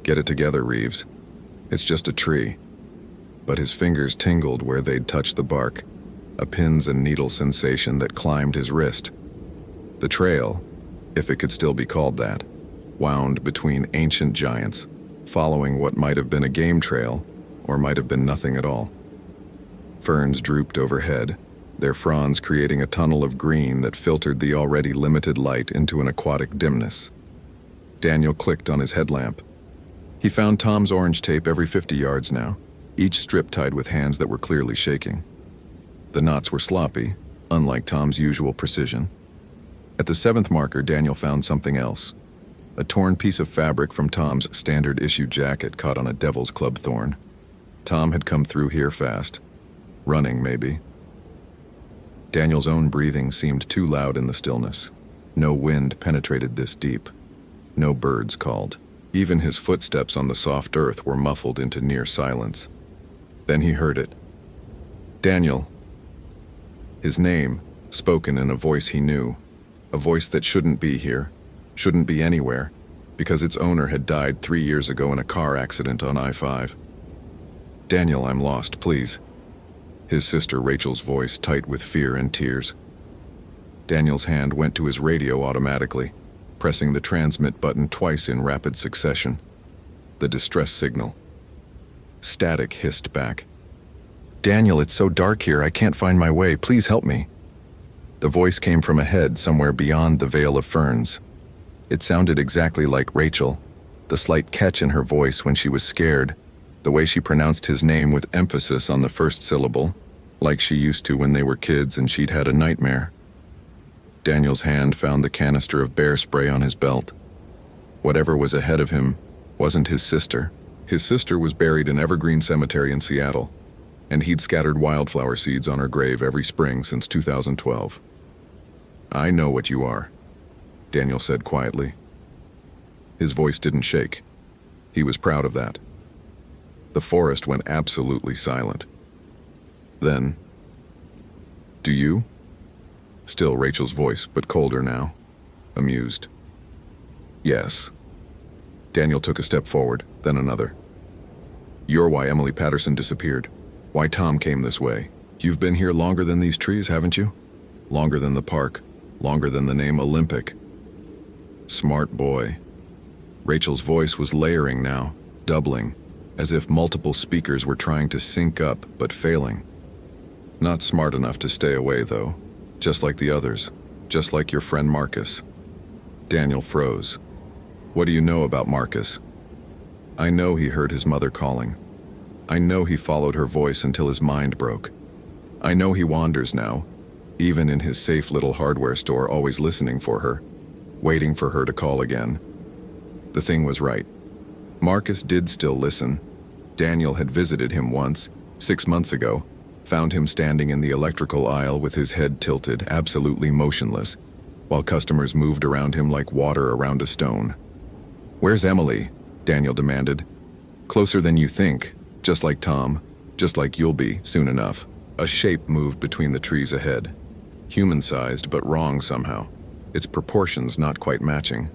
"Get it together, Reeves. It's just a tree." But his fingers tingled where they'd touched the bark, a pins and needles sensation that climbed his wrist. The trail, if it could still be called that, wound between ancient giants, following what might have been a game trail, or might have been nothing at all. Ferns drooped overhead, their fronds creating a tunnel of green that filtered the already limited light into an aquatic dimness. Daniel clicked on his headlamp. He found Tom's orange tape every 50 yards now, each strip tied with hands that were clearly shaking. The knots were sloppy, unlike Tom's usual precision. At the 7th marker, Daniel found something else. A torn piece of fabric from Tom's standard-issue jacket caught on a devil's club thorn. Tom had come through here fast. Running, maybe. Daniel's own breathing seemed too loud in the stillness. No wind penetrated this deep. No birds called. Even his footsteps on the soft earth were muffled into near silence. Then he heard it. "Daniel." His name, spoken in a voice he knew. A voice that shouldn't be here, shouldn't be anywhere, because its owner had died 3 years ago in a car accident on I-5. "Daniel, I'm lost, please." His sister Rachel's voice tight with fear and tears. Daniel's hand went to his radio automatically, pressing the transmit button twice in rapid succession. The distress signal. Static hissed back. "Daniel, it's so dark here, I can't find my way. Please help me." The voice came from ahead, somewhere beyond the veil of ferns. It sounded exactly like Rachel, the slight catch in her voice when she was scared, the way she pronounced his name with emphasis on the first syllable, like she used to when they were kids and she'd had a nightmare. Daniel's hand found the canister of bear spray on his belt. Whatever was ahead of him wasn't his sister. His sister was buried in Evergreen Cemetery in Seattle, and he'd scattered wildflower seeds on her grave every spring since 2012. "I know what you are," Daniel said quietly. His voice didn't shake. He was proud of that. The forest went absolutely silent. Then, "Do you?" Still Rachel's voice, but colder now. Amused. Yes. Daniel took a step forward, then another. You're why Emily Patterson disappeared. Why Tom came this way. You've been here longer than these trees, haven't you? Longer than the park. Longer than the name Olympic. Smart boy. Rachel's voice was layering now, doubling, as if multiple speakers were trying to sync up, but failing. Not smart enough to stay away, though. Just like the others. Just like your friend Marcus. Daniel froze. What do you know about Marcus? I know he heard his mother calling. I know he followed her voice until his mind broke. I know he wanders now, even in his safe little hardware store, always listening for her, waiting for her to call again. The thing was right. Marcus did still listen. Daniel had visited him once, 6 months ago, found him standing in the electrical aisle with his head tilted, absolutely motionless, while customers moved around him like water around a stone. Where's Emily? Daniel demanded. Closer than you think, just like Tom, just like you'll be soon enough. A shape moved between the trees ahead. Human-sized, but wrong somehow, its proportions not quite matching.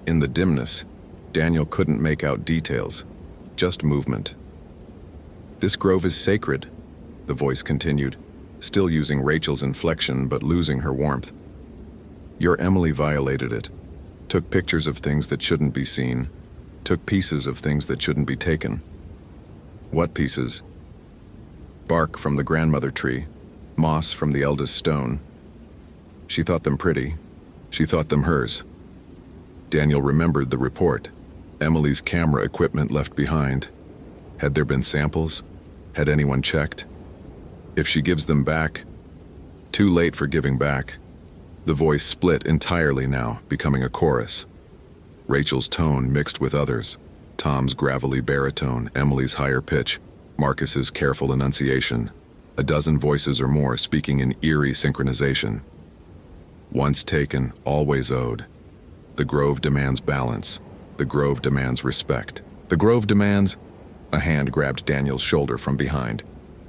In the dimness, Daniel couldn't make out details, just movement. This grove is sacred, the voice continued, still using Rachel's inflection but losing her warmth. Your Emily violated it, took pictures of things that shouldn't be seen, took pieces of things that shouldn't be taken. What pieces? Bark from the grandmother tree, moss from the eldest stone. She thought them pretty. She thought them hers. Daniel remembered the report. Emily's camera equipment left behind. Had there been samples? Had anyone checked? If she gives them back? Too late for giving back. The voice split entirely now, becoming a chorus. Rachel's tone mixed with others. Tom's gravelly baritone, Emily's higher pitch, Marcus's careful enunciation. A dozen voices or more speaking in eerie synchronization. Once taken, always owed. The grove demands balance. The grove demands respect. The grove demands... A hand grabbed Daniel's shoulder from behind.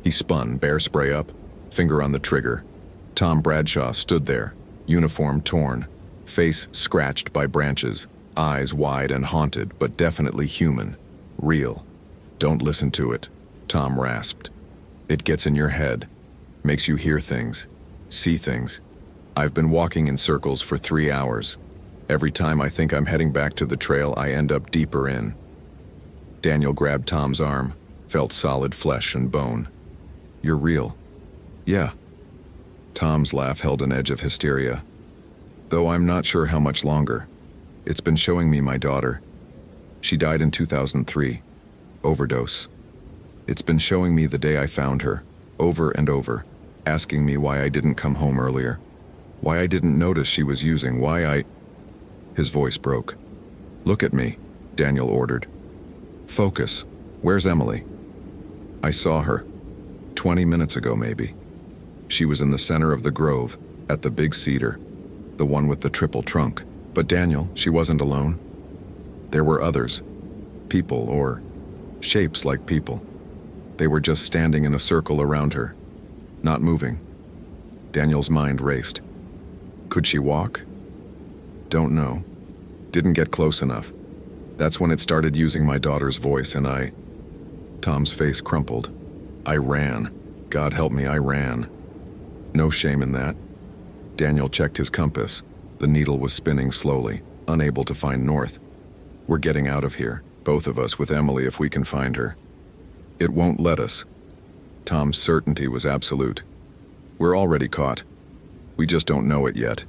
He spun, bear spray up, finger on the trigger. Tom Bradshaw stood there, uniform torn, face scratched by branches, eyes wide and haunted, but definitely human, real. Don't listen to it, Tom rasped. It gets in your head, makes you hear things, see things. I've been walking in circles for 3 hours. Every time I think I'm heading back to the trail, I end up deeper in. Daniel grabbed Tom's arm, felt solid flesh and bone. You're real. Yeah. Tom's laugh held an edge of hysteria. Though I'm not sure how much longer. It's been showing me my daughter. She died in 2003. Overdose. It's been showing me the day I found her, over and over, asking me why I didn't come home earlier. Why I didn't notice she was using, why I... His voice broke. Look at me, Daniel ordered. Focus. Where's Emily? I saw her. 20 minutes ago, maybe. She was in the center of the grove, at the big cedar, the one with the triple trunk. But Daniel, she wasn't alone. There were others. People, or shapes like people. They were just standing in a circle around her, not moving. Daniel's mind raced. Could she walk? Don't know. Didn't get close enough. That's when it started using my daughter's voice and I... Tom's face crumpled. I ran. God help me, I ran. No shame in that. Daniel checked his compass. The needle was spinning slowly, unable to find north. We're getting out of here, both of us with Emily if we can find her. It won't let us. Tom's certainty was absolute. We're already caught. We just don't know it yet.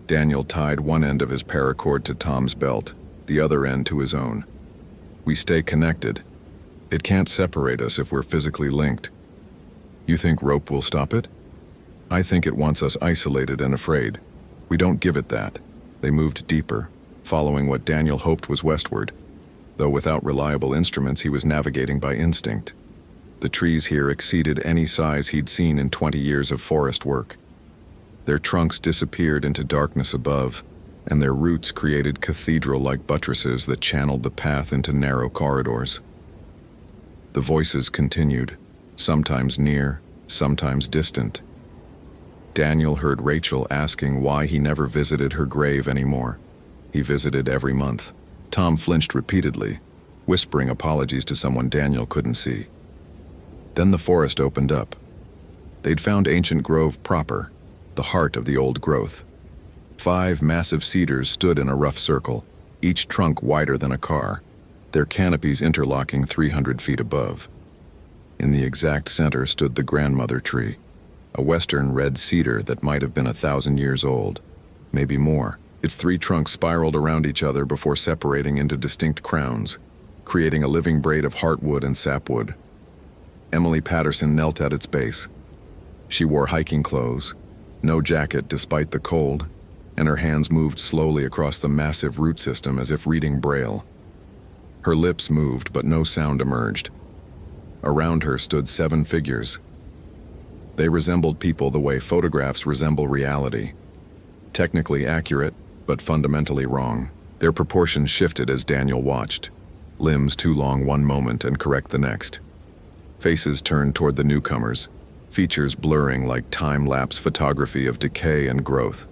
Daniel tied one end of his paracord to Tom's belt, the other end to his own. We stay connected. It can't separate us if we're physically linked. You think rope will stop it? I think it wants us isolated and afraid. We don't give it that. They moved deeper, following what Daniel hoped was westward. Though without reliable instruments, he was navigating by instinct. The trees here exceeded any size he'd seen in 20 years of forest work. Their trunks disappeared into darkness above, and their roots created cathedral-like buttresses that channeled the path into narrow corridors. The voices continued, sometimes near, sometimes distant. Daniel heard Rachel asking why he never visited her grave anymore. He visited every month. Tom flinched repeatedly, whispering apologies to someone Daniel couldn't see. Then the forest opened up. They'd found ancient grove proper, the heart of the old growth. 5 massive cedars stood in a rough circle, each trunk wider than a car, their canopies interlocking 300 feet above. In the exact center stood the grandmother tree, a western red cedar that might have been 1,000 years old, maybe more. Its 3 trunks spiraled around each other before separating into distinct crowns, creating a living braid of heartwood and sapwood. Emily Patterson knelt at its base. She wore hiking clothes, no jacket despite the cold, and her hands moved slowly across the massive root system as if reading Braille. Her lips moved, but no sound emerged. Around her stood 7 figures. They resembled people the way photographs resemble reality. Technically accurate, but fundamentally wrong. Their proportions shifted as Daniel watched. Limbs too long one moment and correct the next. Faces turned toward the newcomers, features blurring like time-lapse photography of decay and growth.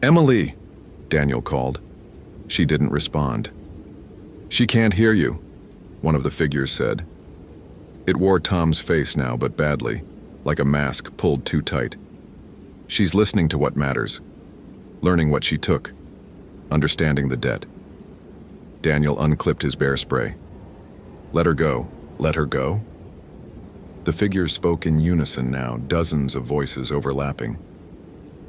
"Emily!" Daniel called. She didn't respond. "She can't hear you," one of the figures said. It wore Tom's face now, but badly, like a mask pulled too tight. "She's listening to what matters, learning what she took, understanding the debt." Daniel unclipped his bear spray. "Let her go. Let her go?" The figures spoke in unison now, dozens of voices overlapping.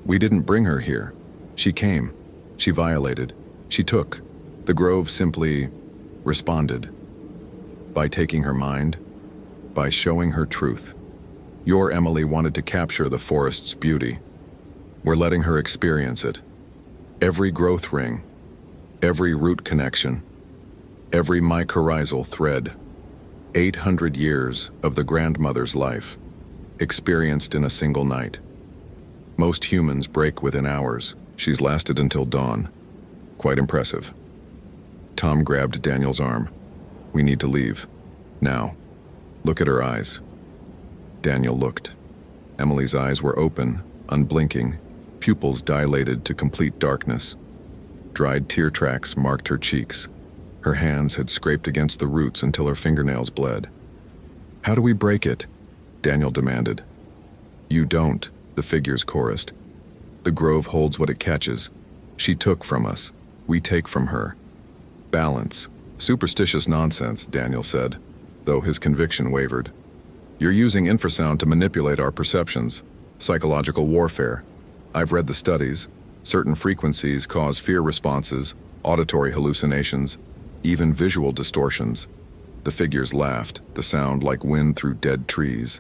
"We didn't bring her here. She came. She violated. She took." The grove simply responded. By taking her mind, by showing her truth. Your Emily wanted to capture the forest's beauty. We're letting her experience it. Every growth ring, every root connection, every mycorrhizal thread. 800 years of the grandmother's life, experienced in a single night. Most humans break within hours. She's lasted until dawn. Quite impressive. Tom grabbed Daniel's arm. "We need to leave. Now. Look at her eyes." Daniel looked. Emily's eyes were open, unblinking, pupils dilated to complete darkness. Dried tear tracks marked her cheeks. Her hands had scraped against the roots until her fingernails bled. "How do we break it?" Daniel demanded. "You don't," the figures chorused. "The grove holds what it catches. She took from us. We take from her. Balance. Superstitious nonsense," Daniel said, though his conviction wavered. "You're using infrasound to manipulate our perceptions. Psychological warfare. I've read the studies. Certain frequencies cause fear responses, auditory hallucinations, even visual distortions." The figures laughed, the sound like wind through dead trees.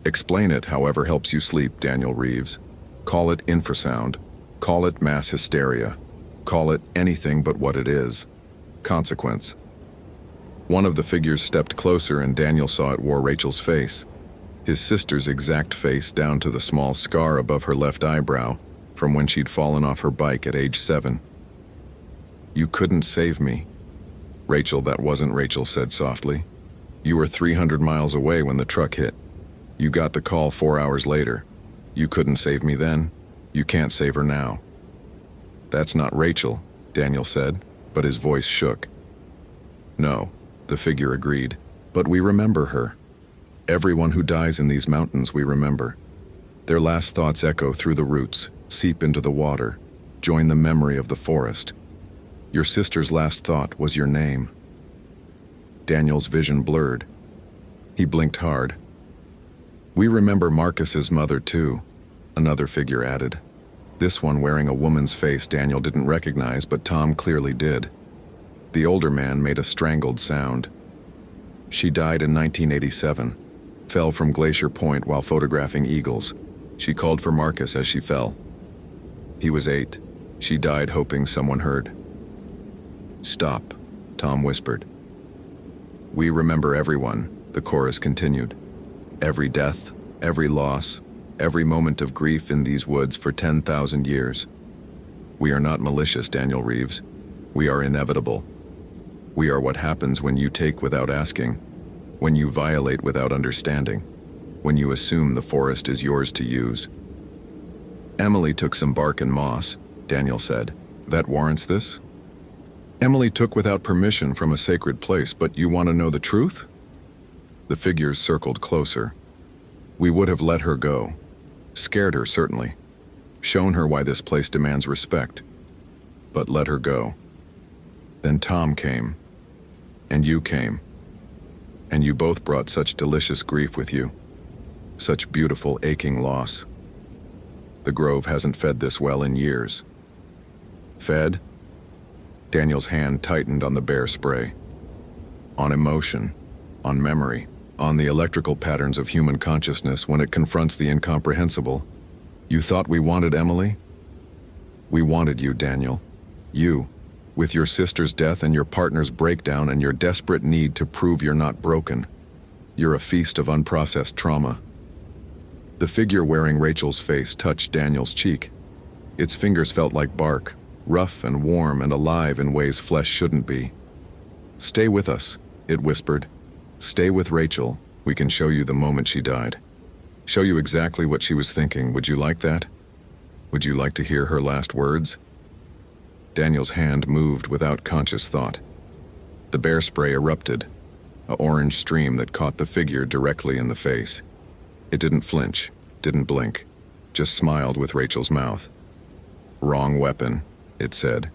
"Explain it however helps you sleep, Daniel Reeves. Call it infrasound. Call it mass hysteria. Call it anything but what it is. Consequence." One of the figures stepped closer and Daniel saw it wore Rachel's face. His sister's exact face down to the small scar above her left eyebrow from when she'd fallen off her bike at age 7. "You couldn't save me." "Rachel, that wasn't Rachel," said softly. "You were 300 miles away when the truck hit. You got the call 4 hours later. You couldn't save me then. You can't save her now." "That's not Rachel," Daniel said, but his voice shook. "No," the figure agreed, "but we remember her. Everyone who dies in these mountains we remember. Their last thoughts echo through the roots, seep into the water, join the memory of the forest. Your sister's last thought was your name." Daniel's vision blurred. He blinked hard. "We remember Marcus's mother too," another figure added. This one wearing a woman's face Daniel didn't recognize, but Tom clearly did. The older man made a strangled sound. "She died in 1987, fell from Glacier Point while photographing eagles. She called for Marcus as she fell. He was 8. She died hoping someone heard." "Stop," Tom whispered. "We remember everyone," the chorus continued. "Every death, every loss, every moment of grief in these woods for 10,000 years. We are not malicious, Daniel Reeves. We are inevitable. We are what happens when you take without asking, when you violate without understanding, when you assume the forest is yours to use. Emily took some bark and moss, Daniel said. That warrants this? Emily took without permission from a sacred place, but you want to know the truth? The figures circled closer. We would have let her go. Scared her, certainly. Shown her why this place demands respect. But let her go. Then Tom came. And you came. And you both brought such delicious grief with you. Such beautiful, aching loss. The Grove hasn't fed this well in years. Fed? Daniel's hand tightened on the bear spray. On emotion, on memory, on the electrical patterns of human consciousness when it confronts the incomprehensible. You thought we wanted Emily? We wanted you, Daniel. You, with your sister's death and your partner's breakdown and your desperate need to prove you're not broken. You're a feast of unprocessed trauma. The figure wearing Rachel's face touched Daniel's cheek. Its fingers felt like bark, rough and warm and alive in ways flesh shouldn't be. Stay with us, it whispered. Stay with Rachel. We can show you the moment she died. Show you exactly what she was thinking. Would you like that? Would you like to hear her last words? Daniel's hand moved without conscious thought. The bear spray erupted, an orange stream that caught the figure directly in the face. It didn't flinch, didn't blink, just smiled with Rachel's mouth. Wrong weapon, it said.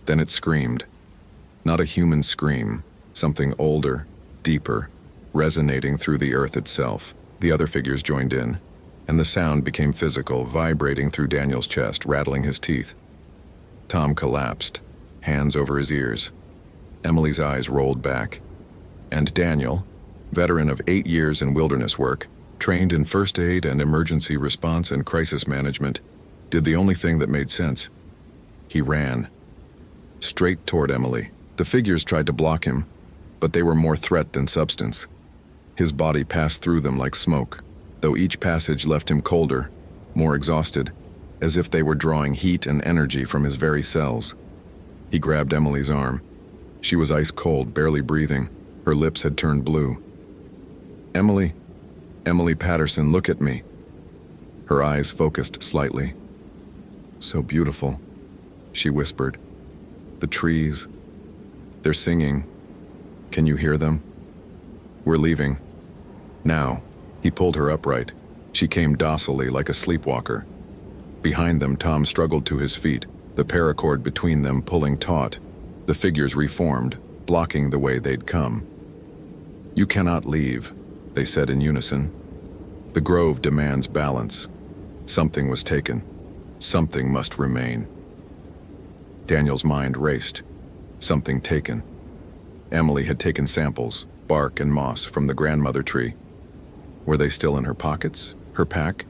Then it screamed. Not a human scream, something older, deeper, resonating through the earth itself. The other figures joined in, and the sound became physical, vibrating through Daniel's chest, rattling his teeth. Tom collapsed, hands over his ears. Emily's eyes rolled back. And Daniel, veteran of 8 years in wilderness work, trained in first aid and emergency response and crisis management, did the only thing that made sense. He ran. Straight toward Emily. The figures tried to block him, but they were more threat than substance. His body passed through them like smoke, though each passage left him colder, more exhausted, as if they were drawing heat and energy from his very cells. He grabbed Emily's arm. She was ice cold, barely breathing. Her lips had turned blue. Emily Patterson, look at me. Her eyes focused slightly. So beautiful, she whispered. The trees, they're singing. Can you hear them? We're leaving. Now. He pulled her upright. She came docilely like a sleepwalker. Behind them, Tom struggled to his feet, the paracord between them pulling taut. The figures reformed, blocking the way they'd come. You cannot leave, they said in unison. The Grove demands balance. Something was taken. Something must remain. Daniel's mind raced. Something taken. Emily had taken samples, bark and moss, from the grandmother tree. Were they still in her pockets, her pack?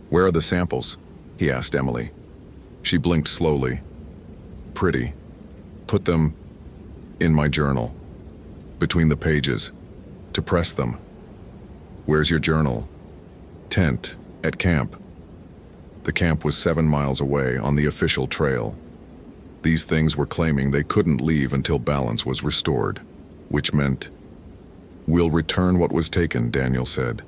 Where are the samples? He asked Emily. She blinked slowly. Pretty. Put them in my journal. Between the pages. To press them. Where's your journal? Tent. At camp. The camp was 7 miles away on the official trail. These things were claiming they couldn't leave until balance was restored, which meant, we'll return what was taken, Daniel said.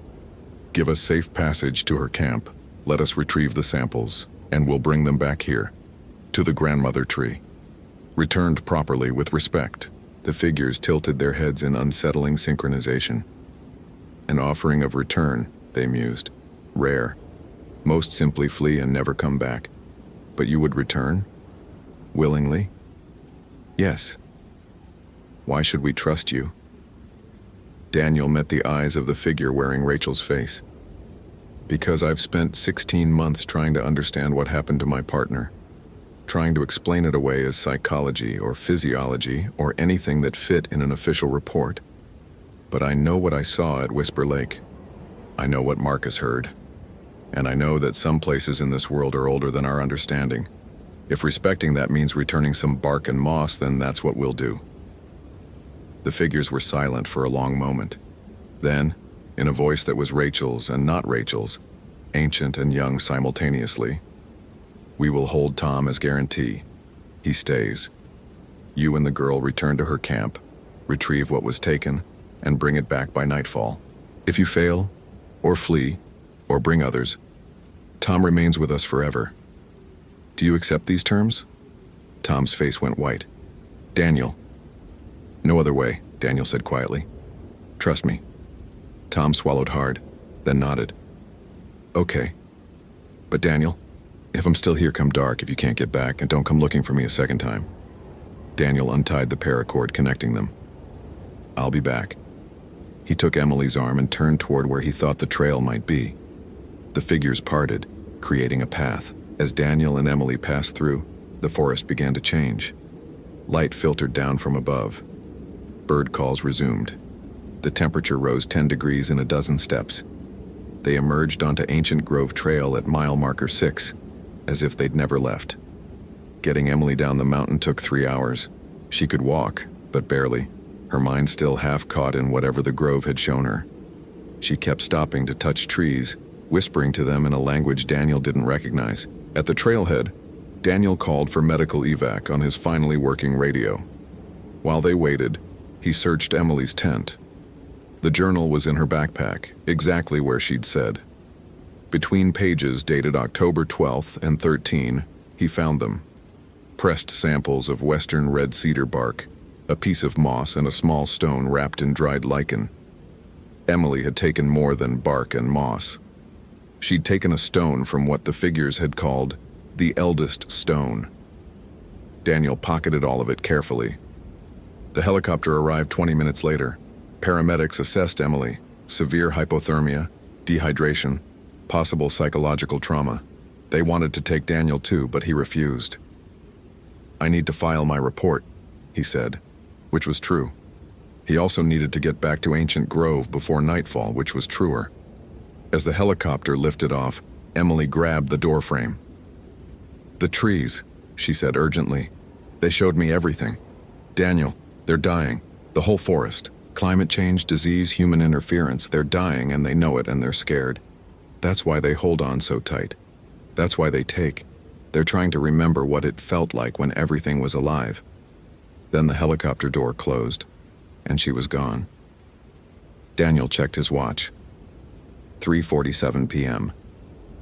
Give us safe passage to her camp. Let us retrieve the samples, and we'll bring them back here, to the grandmother tree. Returned properly with respect, the figures tilted their heads in unsettling synchronization. An offering of return, they mused. Rare. Most simply flee and never come back. But you would return? Willingly? Yes. Why should we trust you? Daniel met the eyes of the figure wearing Rachel's face. Because I've spent 16 months trying to understand what happened to my partner, trying to explain it away as psychology or physiology or anything that fit in an official report. But I know what I saw at Whisper Lake. I know what Marcus heard. And I know that some places in this world are older than our understanding. If respecting that means returning some bark and moss, then that's what we'll do. The figures were silent for a long moment. Then, in a voice that was Rachel's and not Rachel's, ancient and young simultaneously, we will hold Tom as guarantee. He stays. You and the girl return to her camp, retrieve what was taken, and bring it back by nightfall. If you fail, or flee, or bring others, Tom remains with us forever. Do you accept these terms? Tom's face went white. Daniel. No other way, Daniel said quietly. Trust me. Tom swallowed hard, then nodded. Okay. But Daniel, if I'm still here come dark if you can't get back, and don't come looking for me a second time. Daniel untied the paracord connecting them. I'll be back. He took Emily's arm and turned toward where he thought the trail might be. The figures parted, creating a path. As Daniel and Emily passed through, the forest began to change. Light filtered down from above. Bird calls resumed. The temperature rose 10 degrees in a dozen steps. They emerged onto Ancient Grove Trail at mile marker 6, as if they'd never left. Getting Emily down the mountain took 3 hours. She could walk, but barely, her mind still half caught in whatever the grove had shown her. She kept stopping to touch trees, whispering to them in a language Daniel didn't recognize. At the trailhead, Daniel called for medical evac on his finally working radio. While they waited, he searched Emily's tent. The journal was in her backpack, exactly where she'd said. Between pages dated October 12th and 13, he found them. Pressed samples of western red cedar bark, a piece of moss and a small stone wrapped in dried lichen. Emily had taken more than bark and moss. She'd taken a stone from what the figures had called the eldest stone. Daniel pocketed all of it carefully. The helicopter arrived 20 minutes later. Paramedics assessed Emily. Severe hypothermia, dehydration, possible psychological trauma. They wanted to take Daniel too, but he refused. I need to file my report, he said, which was true. He also needed to get back to Ancient Grove before nightfall, which was truer. As the helicopter lifted off, Emily grabbed the doorframe. The trees, she said urgently. They showed me everything. Daniel, they're dying. The whole forest. Climate change, disease, human interference. They're dying and they know it and they're scared. That's why they hold on so tight. That's why they take. They're trying to remember what it felt like when everything was alive. Then the helicopter door closed, and she was gone. Daniel checked his watch. 3:47 p.m.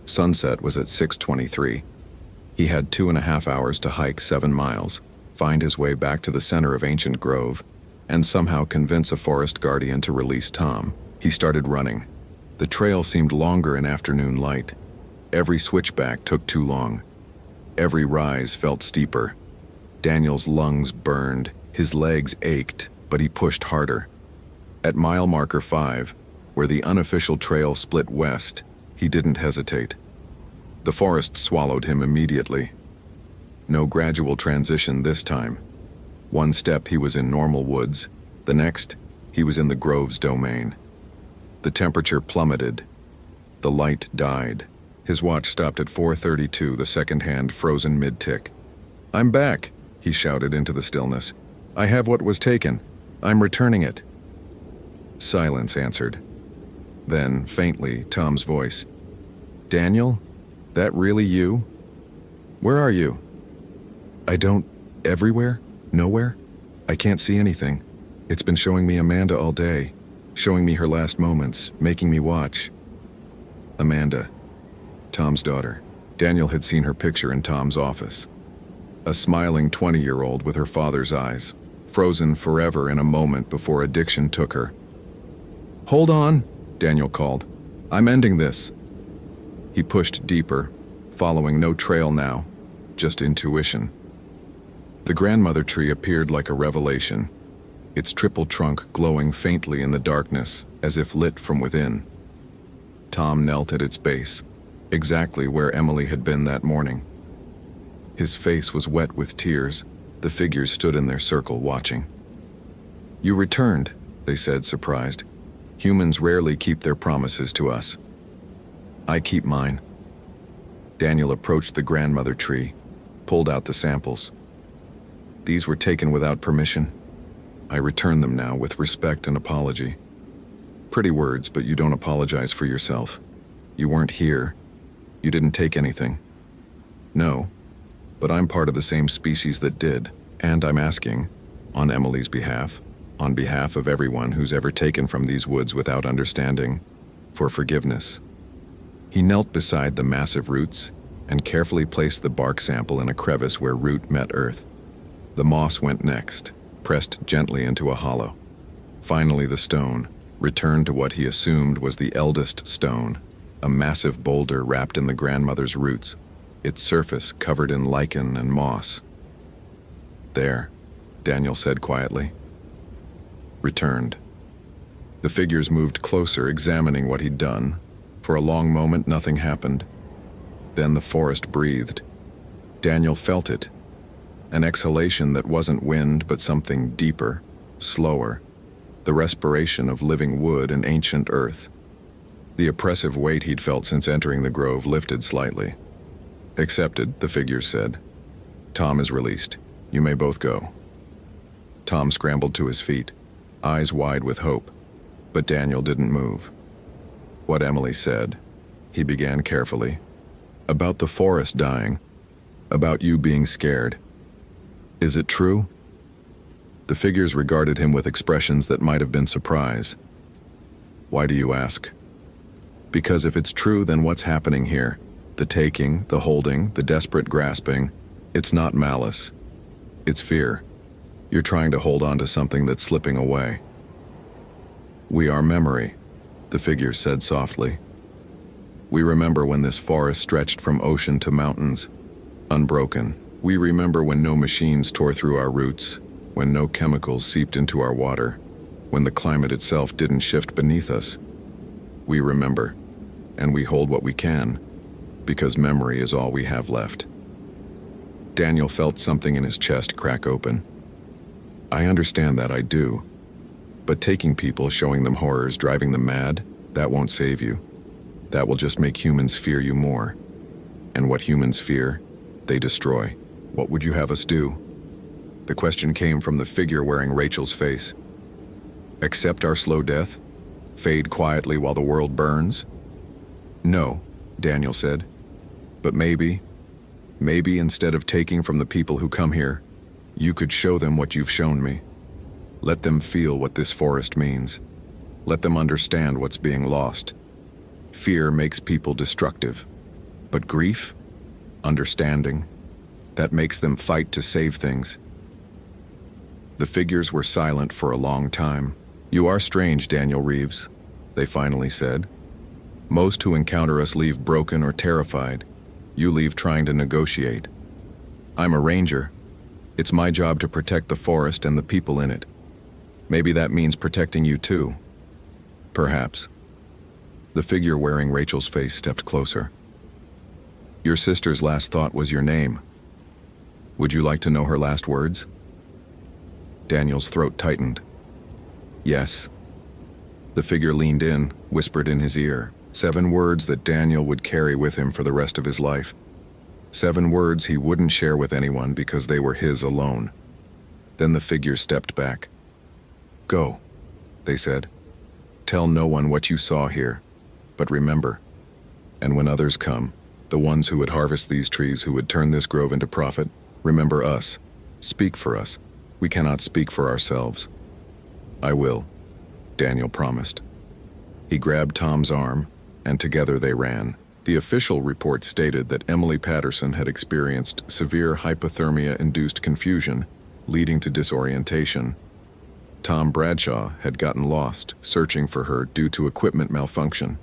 Sunset was at 6:23. He had 2.5 hours to hike 7 miles, find his way back to the center of Ancient Grove, and somehow convince a forest guardian to release Tom. He started running. The trail seemed longer in afternoon light. Every switchback took too long. Every rise felt steeper. Daniel's lungs burned, his legs ached, but he pushed harder. At mile marker 5, where the unofficial trail split west, he didn't hesitate. The forest swallowed him immediately. No gradual transition this time. One step he was in normal woods, the next he was in the grove's domain. The temperature plummeted. The light died. His watch stopped at 4:32, the second hand frozen mid-tick. I'm back, he shouted into the stillness. I have what was taken. I'm returning it. Silence answered. Then, faintly, Tom's voice. Daniel? That really you? Where are you? I don't... everywhere? Nowhere? I can't see anything. It's been showing me Amanda all day, showing me her last moments, making me watch. Amanda, Tom's daughter. Daniel had seen her picture in Tom's office. A smiling 20-year-old with her father's eyes, frozen forever in a moment before addiction took her. Hold on, Daniel called. I'm ending this. He pushed deeper, following no trail now, just intuition. The grandmother tree appeared like a revelation, its triple trunk glowing faintly in the darkness, as if lit from within. Tom knelt at its base, exactly where Emily had been that morning. His face was wet with tears. The figures stood in their circle watching. You returned, they said, surprised. Humans rarely keep their promises to us. I keep mine. Daniel approached the grandmother tree, pulled out the samples. These were taken without permission. I return them now with respect and apology. Pretty words, but you don't apologize for yourself. You weren't here. You didn't take anything. No, but I'm part of the same species that did, and I'm asking, on Emily's behalf, on behalf of everyone who's ever taken from these woods without understanding, for forgiveness. He knelt beside the massive roots and carefully placed the bark sample in a crevice where root met earth. The moss went next, pressed gently into a hollow. Finally, the stone returned to what he assumed was the eldest stone, a massive boulder wrapped in the grandmother's roots, its surface covered in lichen and moss. "There," Daniel said quietly. Returned. The figures moved closer, examining what he'd done. For a long moment, nothing happened. Then the forest breathed. Daniel felt it. An exhalation that wasn't wind, but something deeper, slower. The respiration of living wood and ancient earth. The oppressive weight he'd felt since entering the grove lifted slightly. "Accepted," the figures said. "Tom is released. You may both go." Tom scrambled to his feet, eyes wide with hope, but Daniel didn't move. "What Emily said," he began carefully, "about the forest dying, about you being scared. Is it true?" The figures regarded him with expressions that might have been surprise. "Why do you ask?" "Because if it's true, then what's happening here? The taking, the holding, the desperate grasping, it's not malice. It's fear. You're trying to hold on to something that's slipping away." "We are memory," the figure said softly. "We remember when this forest stretched from ocean to mountains, unbroken. We remember when no machines tore through our roots, when no chemicals seeped into our water, when the climate itself didn't shift beneath us. We remember, and we hold what we can, because memory is all we have left." Daniel felt something in his chest crack open. "I understand that, I do. But taking people, showing them horrors, driving them mad, that won't save you. That will just make humans fear you more. And what humans fear, they destroy. What would you have us do?" The question came from the figure wearing Rachel's face. "Accept our slow death? Fade quietly while the world burns?" "No," Daniel said. "But maybe instead of taking from the people who come here, you could show them what you've shown me. Let them feel what this forest means. Let them understand what's being lost. Fear makes people destructive. But grief, understanding, that makes them fight to save things." The figures were silent for a long time. "You are strange, Daniel Reeves," they finally said. "Most who encounter us leave broken or terrified. You leave trying to negotiate. I'm a ranger. It's my job to protect the forest and the people in it. Maybe that means protecting you too." "Perhaps." The figure wearing Rachel's face stepped closer. "Your sister's last thought was your name. Would you like to know her last words?" Daniel's throat tightened. "Yes." The figure leaned in, whispered in his ear. 7 words that Daniel would carry with him for the rest of his life. 7 words he wouldn't share with anyone because they were his alone. Then the figure stepped back. "Go," they said. "Tell no one what you saw here, but remember. And when others come, the ones who would harvest these trees, who would turn this grove into profit, remember us. Speak for us. We cannot speak for ourselves." "I will," Daniel promised. He grabbed Tom's arm, and together they ran. The official report stated that Emily Patterson had experienced severe hypothermia-induced confusion, leading to disorientation. Tom Bradshaw had gotten lost, searching for her due to equipment malfunction.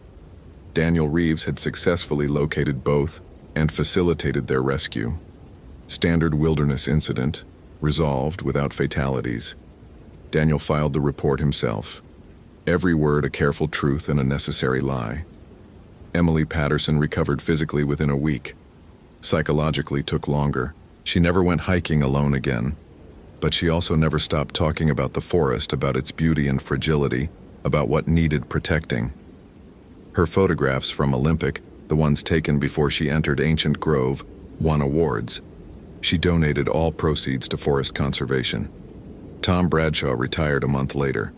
Daniel Reeves had successfully located both and facilitated their rescue. Standard wilderness incident, resolved without fatalities. Daniel filed the report himself. Every word a careful truth and a necessary lie. Emily Patterson recovered physically within a week. Psychologically took longer. She never went hiking alone again. But she also never stopped talking about the forest, about its beauty and fragility, about what needed protecting. Her photographs from Olympic, the ones taken before she entered Ancient Grove, won awards. She donated all proceeds to forest conservation. Tom Bradshaw retired a month later.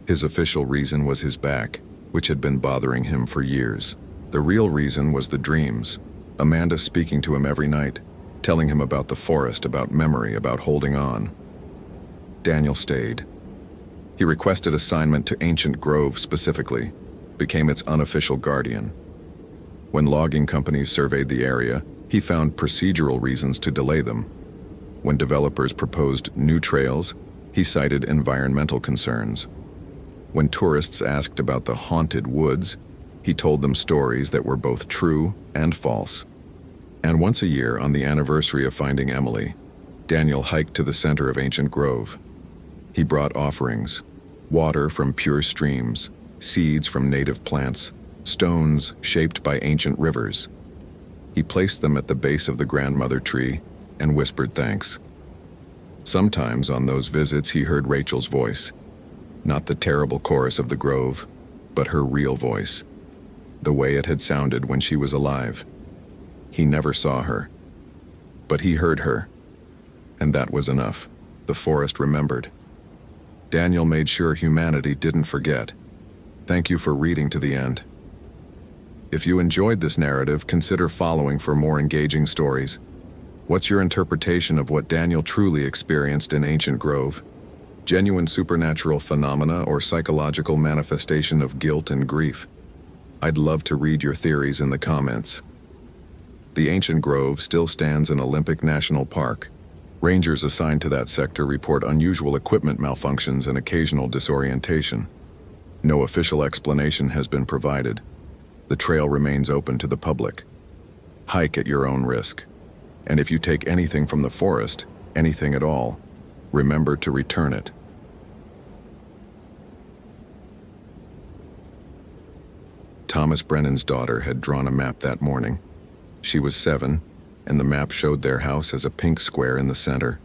His official reason was his back, which had been bothering him for years. The real reason was the dreams. Amanda speaking to him every night, telling him about the forest, about memory, about holding on. Daniel stayed. He requested assignment to Ancient Grove specifically, became its unofficial guardian. When logging companies surveyed the area, he found procedural reasons to delay them. When developers proposed new trails, he cited environmental concerns. When tourists asked about the haunted woods, he told them stories that were both true and false. And once a year, on the anniversary of finding Emily, Daniel hiked to the center of Ancient Grove. He brought offerings: water from pure streams, seeds from native plants, stones shaped by ancient rivers. He placed them at the base of the grandmother tree and whispered thanks. Sometimes on those visits he heard Rachel's voice, not the terrible chorus of the grove, but her real voice, the way it had sounded when she was alive. He never saw her, but he heard her, and that was enough. The forest remembered. Daniel made sure humanity didn't forget. Thank you for reading to the end. If you enjoyed this narrative, consider following for more engaging stories. What's your interpretation of what Daniel truly experienced in Ancient Grove? Genuine supernatural phenomena or psychological manifestation of guilt and grief? I'd love to read your theories in the comments. The Ancient Grove still stands in Olympic National Park. Rangers assigned to that sector report unusual equipment malfunctions and occasional disorientation. No official explanation has been provided. The trail remains open to the public. Hike at your own risk. And if you take anything from the forest, anything at all, remember to return it. Thomas Brennan's daughter had drawn a map that morning. She was 7, and the map showed their house as a pink square in the center,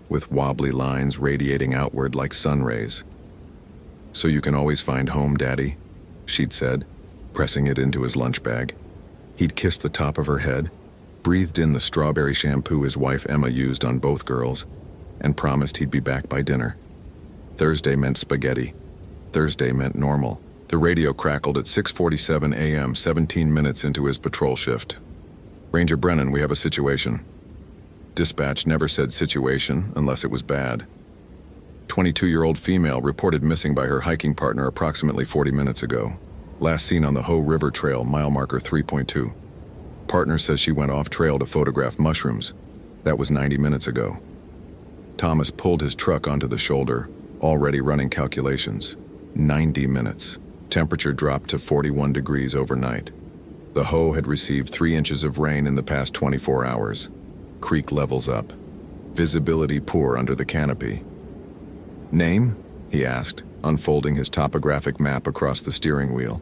with wobbly lines radiating outward like sun rays. "So you can always find home, Daddy," she'd said, pressing it into his lunch bag. He'd kissed the top of her head, breathed in the strawberry shampoo his wife Emma used on both girls, and promised he'd be back by dinner. Thursday meant spaghetti. Thursday meant normal. The radio crackled at 6:47 a.m., 17 minutes into his patrol shift. "Ranger Brennan, we have a situation." Dispatch never said situation unless it was bad. 22-year-old female reported missing by her hiking partner approximately 40 minutes ago. Last seen on the Hoh River Trail, mile marker 3.2. Partner says she went off trail to photograph mushrooms. That was 90 minutes ago. Thomas pulled his truck onto the shoulder, already running calculations. 90 minutes. Temperature dropped to 41 degrees overnight. The Hoh had received 3 inches of rain in the past 24 hours. Creek levels up. Visibility poor under the canopy. "Name?" he asked, unfolding his topographic map across the steering wheel.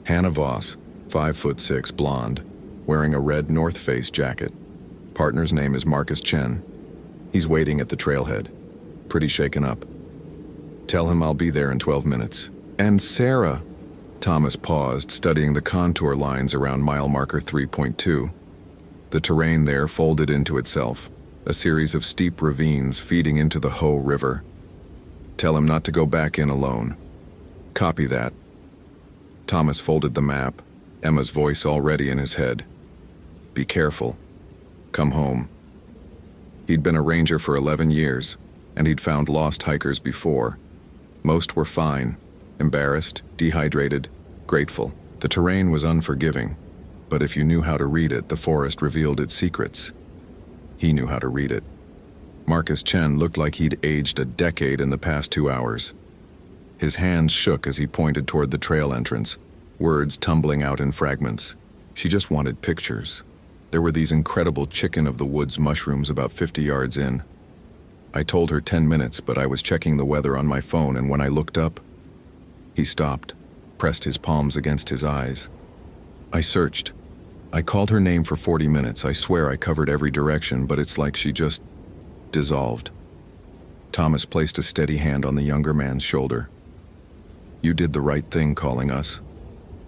"Hannah Voss, 5'6", blonde, wearing a red North Face jacket. Partner's name is Marcus Chen. He's waiting at the trailhead, pretty shaken up. Tell him I'll be there in 12 minutes. And Sarah." Thomas paused, studying the contour lines around mile marker 3.2. The terrain there folded into itself, a series of steep ravines feeding into the Hoh River. "Tell him not to go back in alone." "Copy that." Thomas folded the map, Emma's voice already in his head. "Be careful. Come home." He'd been a ranger for 11 years, and he'd found lost hikers before. Most were fine, embarrassed, dehydrated, grateful. The terrain was unforgiving, but if you knew how to read it, the forest revealed its secrets. He knew how to read it. Marcus Chen looked like he'd aged a decade in the past 2 hours. His hands shook as he pointed toward the trail entrance, words tumbling out in fragments. She just wanted pictures. There were these incredible chicken of the woods mushrooms about 50 yards in. I told her 10 minutes, but I was checking the weather on my phone, and when I looked up, he stopped, pressed his palms against his eyes. I searched. I called her name for 40 minutes. I swear I covered every direction, but it's like she just dissolved. Thomas placed a steady hand on the younger man's shoulder. "You did the right thing calling us.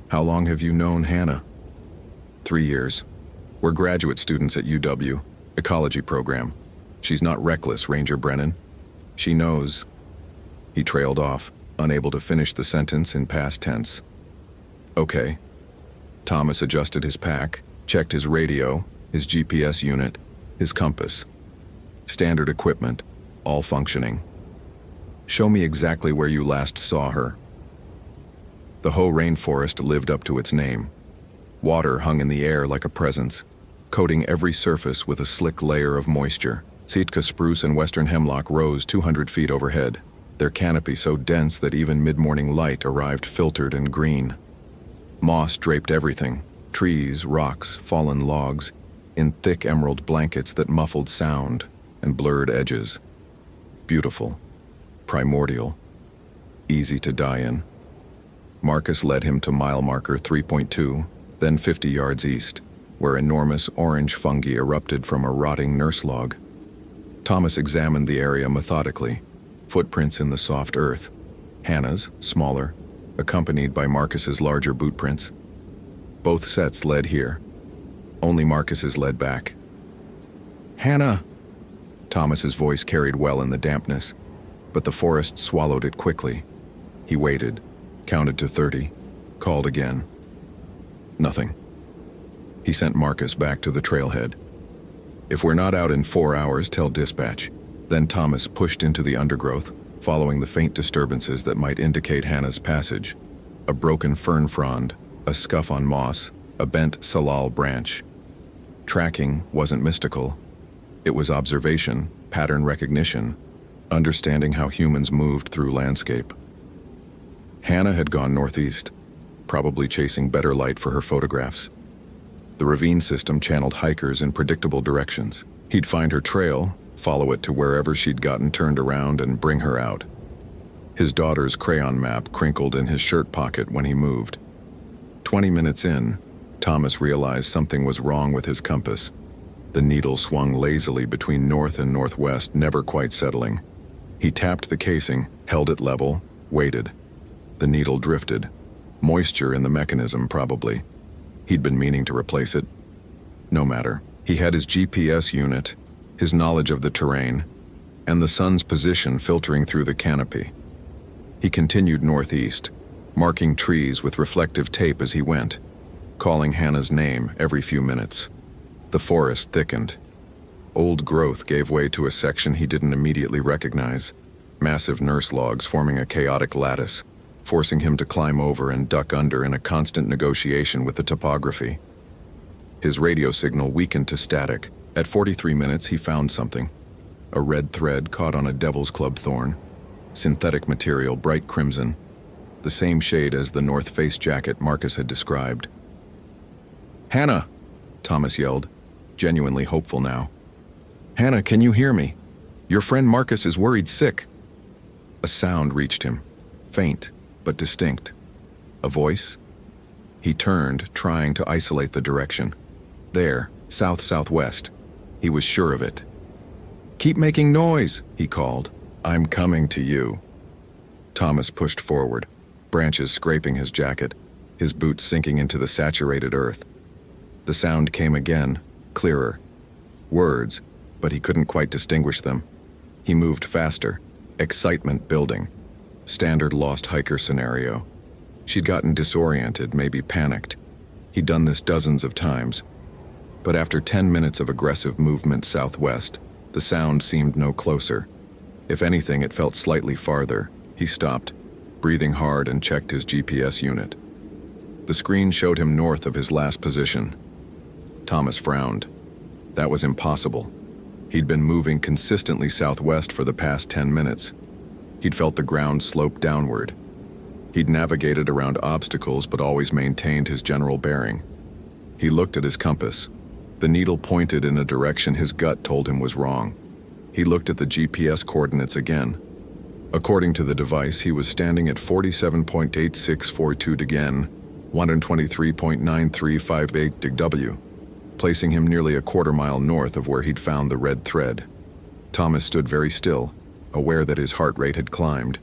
How long have you known Hannah?" 3 years. We're graduate students at UW, ecology program. She's not reckless, Ranger Brennan. She knows. He trailed off, unable to finish the sentence in past tense. "Okay." Thomas adjusted his pack, checked his radio, his GPS unit, his compass. Standard equipment, all functioning. "Show me exactly where you last saw her." The Hoh rainforest lived up to its name. Water hung in the air like a presence, coating every surface with a slick layer of moisture. Sitka spruce and western hemlock rose 200 feet overhead, their canopy so dense that even mid-morning light arrived filtered and green. Moss draped everything, trees, rocks, fallen logs, in thick emerald blankets that muffled sound and blurred edges. Beautiful, primordial, easy to die in. Marcus led him to mile marker 3.2, then 50 yards east, where enormous orange fungi erupted from a rotting nurse log. Thomas examined the area methodically, footprints in the soft earth. Hannah's, smaller, accompanied by Marcus's larger boot prints. Both sets led here. Only Marcus's led back. "Hannah!" Thomas's voice carried well in the dampness, but the forest swallowed it quickly. He waited, counted to 30, called again. Nothing. He sent Marcus back to the trailhead. "If we're not out in 4 hours, tell dispatch." Then Thomas pushed into the undergrowth, following the faint disturbances that might indicate Hannah's passage. A broken fern frond, a scuff on moss, a bent salal branch. Tracking wasn't mystical. It was observation, pattern recognition, understanding how humans moved through landscape. Hannah had gone northeast, probably chasing better light for her photographs. The ravine system channeled hikers in predictable directions. He'd find her trail, follow it to wherever she'd gotten turned around, and bring her out. His daughter's crayon map crinkled in his shirt pocket when he moved. 20 minutes in, Thomas realized something was wrong with his compass. The needle swung lazily between north and northwest, never quite settling. He tapped the casing, held it level, waited. The needle drifted. Moisture in the mechanism, probably. He'd been meaning to replace it. No matter. He had his GPS unit, his knowledge of the terrain, and the sun's position filtering through the canopy. He continued northeast, marking trees with reflective tape as he went, calling Hannah's name every few minutes. The forest thickened. Old growth gave way to a section he didn't immediately recognize, massive nurse logs forming a chaotic lattice, forcing him to climb over and duck under in a constant negotiation with the topography. His radio signal weakened to static. At 43 minutes, he found something. A red thread caught on a devil's club thorn. Synthetic material, bright crimson. The same shade as the North Face jacket Marcus had described. "Hannah!" Thomas yelled, genuinely hopeful now. "Hannah, can you hear me? Your friend Marcus is worried sick." A sound reached him, faint but distinct. A voice? He turned, trying to isolate the direction. There, south-southwest. He was sure of it. "Keep making noise," he called. "I'm coming to you." Thomas pushed forward, branches scraping his jacket, his boots sinking into the saturated earth. The sound came again, clearer. Words, but he couldn't quite distinguish them. He moved faster, excitement building. Standard lost hiker scenario. She'd gotten disoriented, maybe panicked. He'd done this dozens of times. But after 10 minutes of aggressive movement southwest, the sound seemed no closer. If anything, it felt slightly farther. He stopped, breathing hard, and checked his GPS unit. The screen showed him north of his last position. Thomas frowned. That was impossible. He'd been moving consistently southwest for the past 10 minutes. He'd felt the ground slope downward. He'd navigated around obstacles but always maintained his general bearing. He looked at his compass. The needle pointed in a direction his gut told him was wrong. He looked at the GPS coordinates again. According to the device, he was standing at 47.8642 again, 123.9358 DW, placing him nearly a quarter-mile north of where he'd found the red thread. Thomas stood very still, aware that his heart rate had climbed.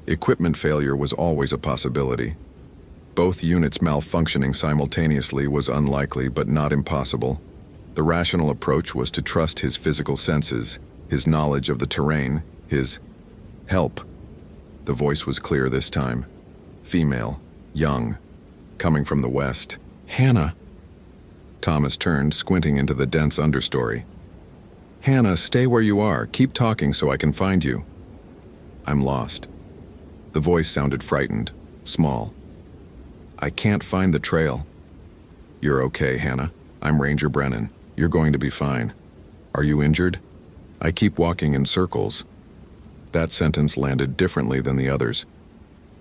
Equipment failure was always a possibility. Both units malfunctioning simultaneously was unlikely but not impossible. The rational approach was to trust his physical senses, his knowledge of the terrain, his help. The voice was clear this time. Female, young, coming from the west. "Hannah." Thomas turned, squinting into the dense understory. "Hannah, stay where you are. Keep talking so I can find you." "I'm lost." The voice sounded frightened, small. "I can't find the trail." You're okay, Hannah. I'm Ranger Brennan. You're going to be fine. Are you injured? I keep walking in circles. That sentence landed differently than the others.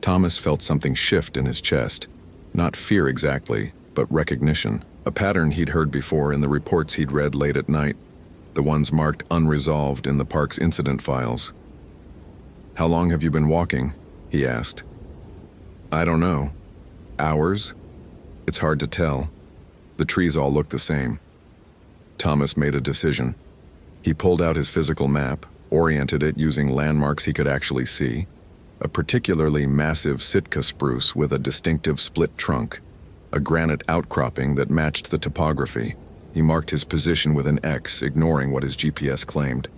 Thomas felt something shift in his chest. Not fear exactly, but recognition. A pattern he'd heard before in the reports he'd read late at night. The ones marked unresolved in the park's incident files. How long have you been walking? He asked. I don't know. Hours? It's hard to tell. The trees all look the same. Thomas made a decision. He pulled out his physical map, oriented it using landmarks he could actually see. A particularly massive Sitka spruce with a distinctive split trunk. A granite outcropping that matched the topography. He marked his position with an X, ignoring what his GPS claimed.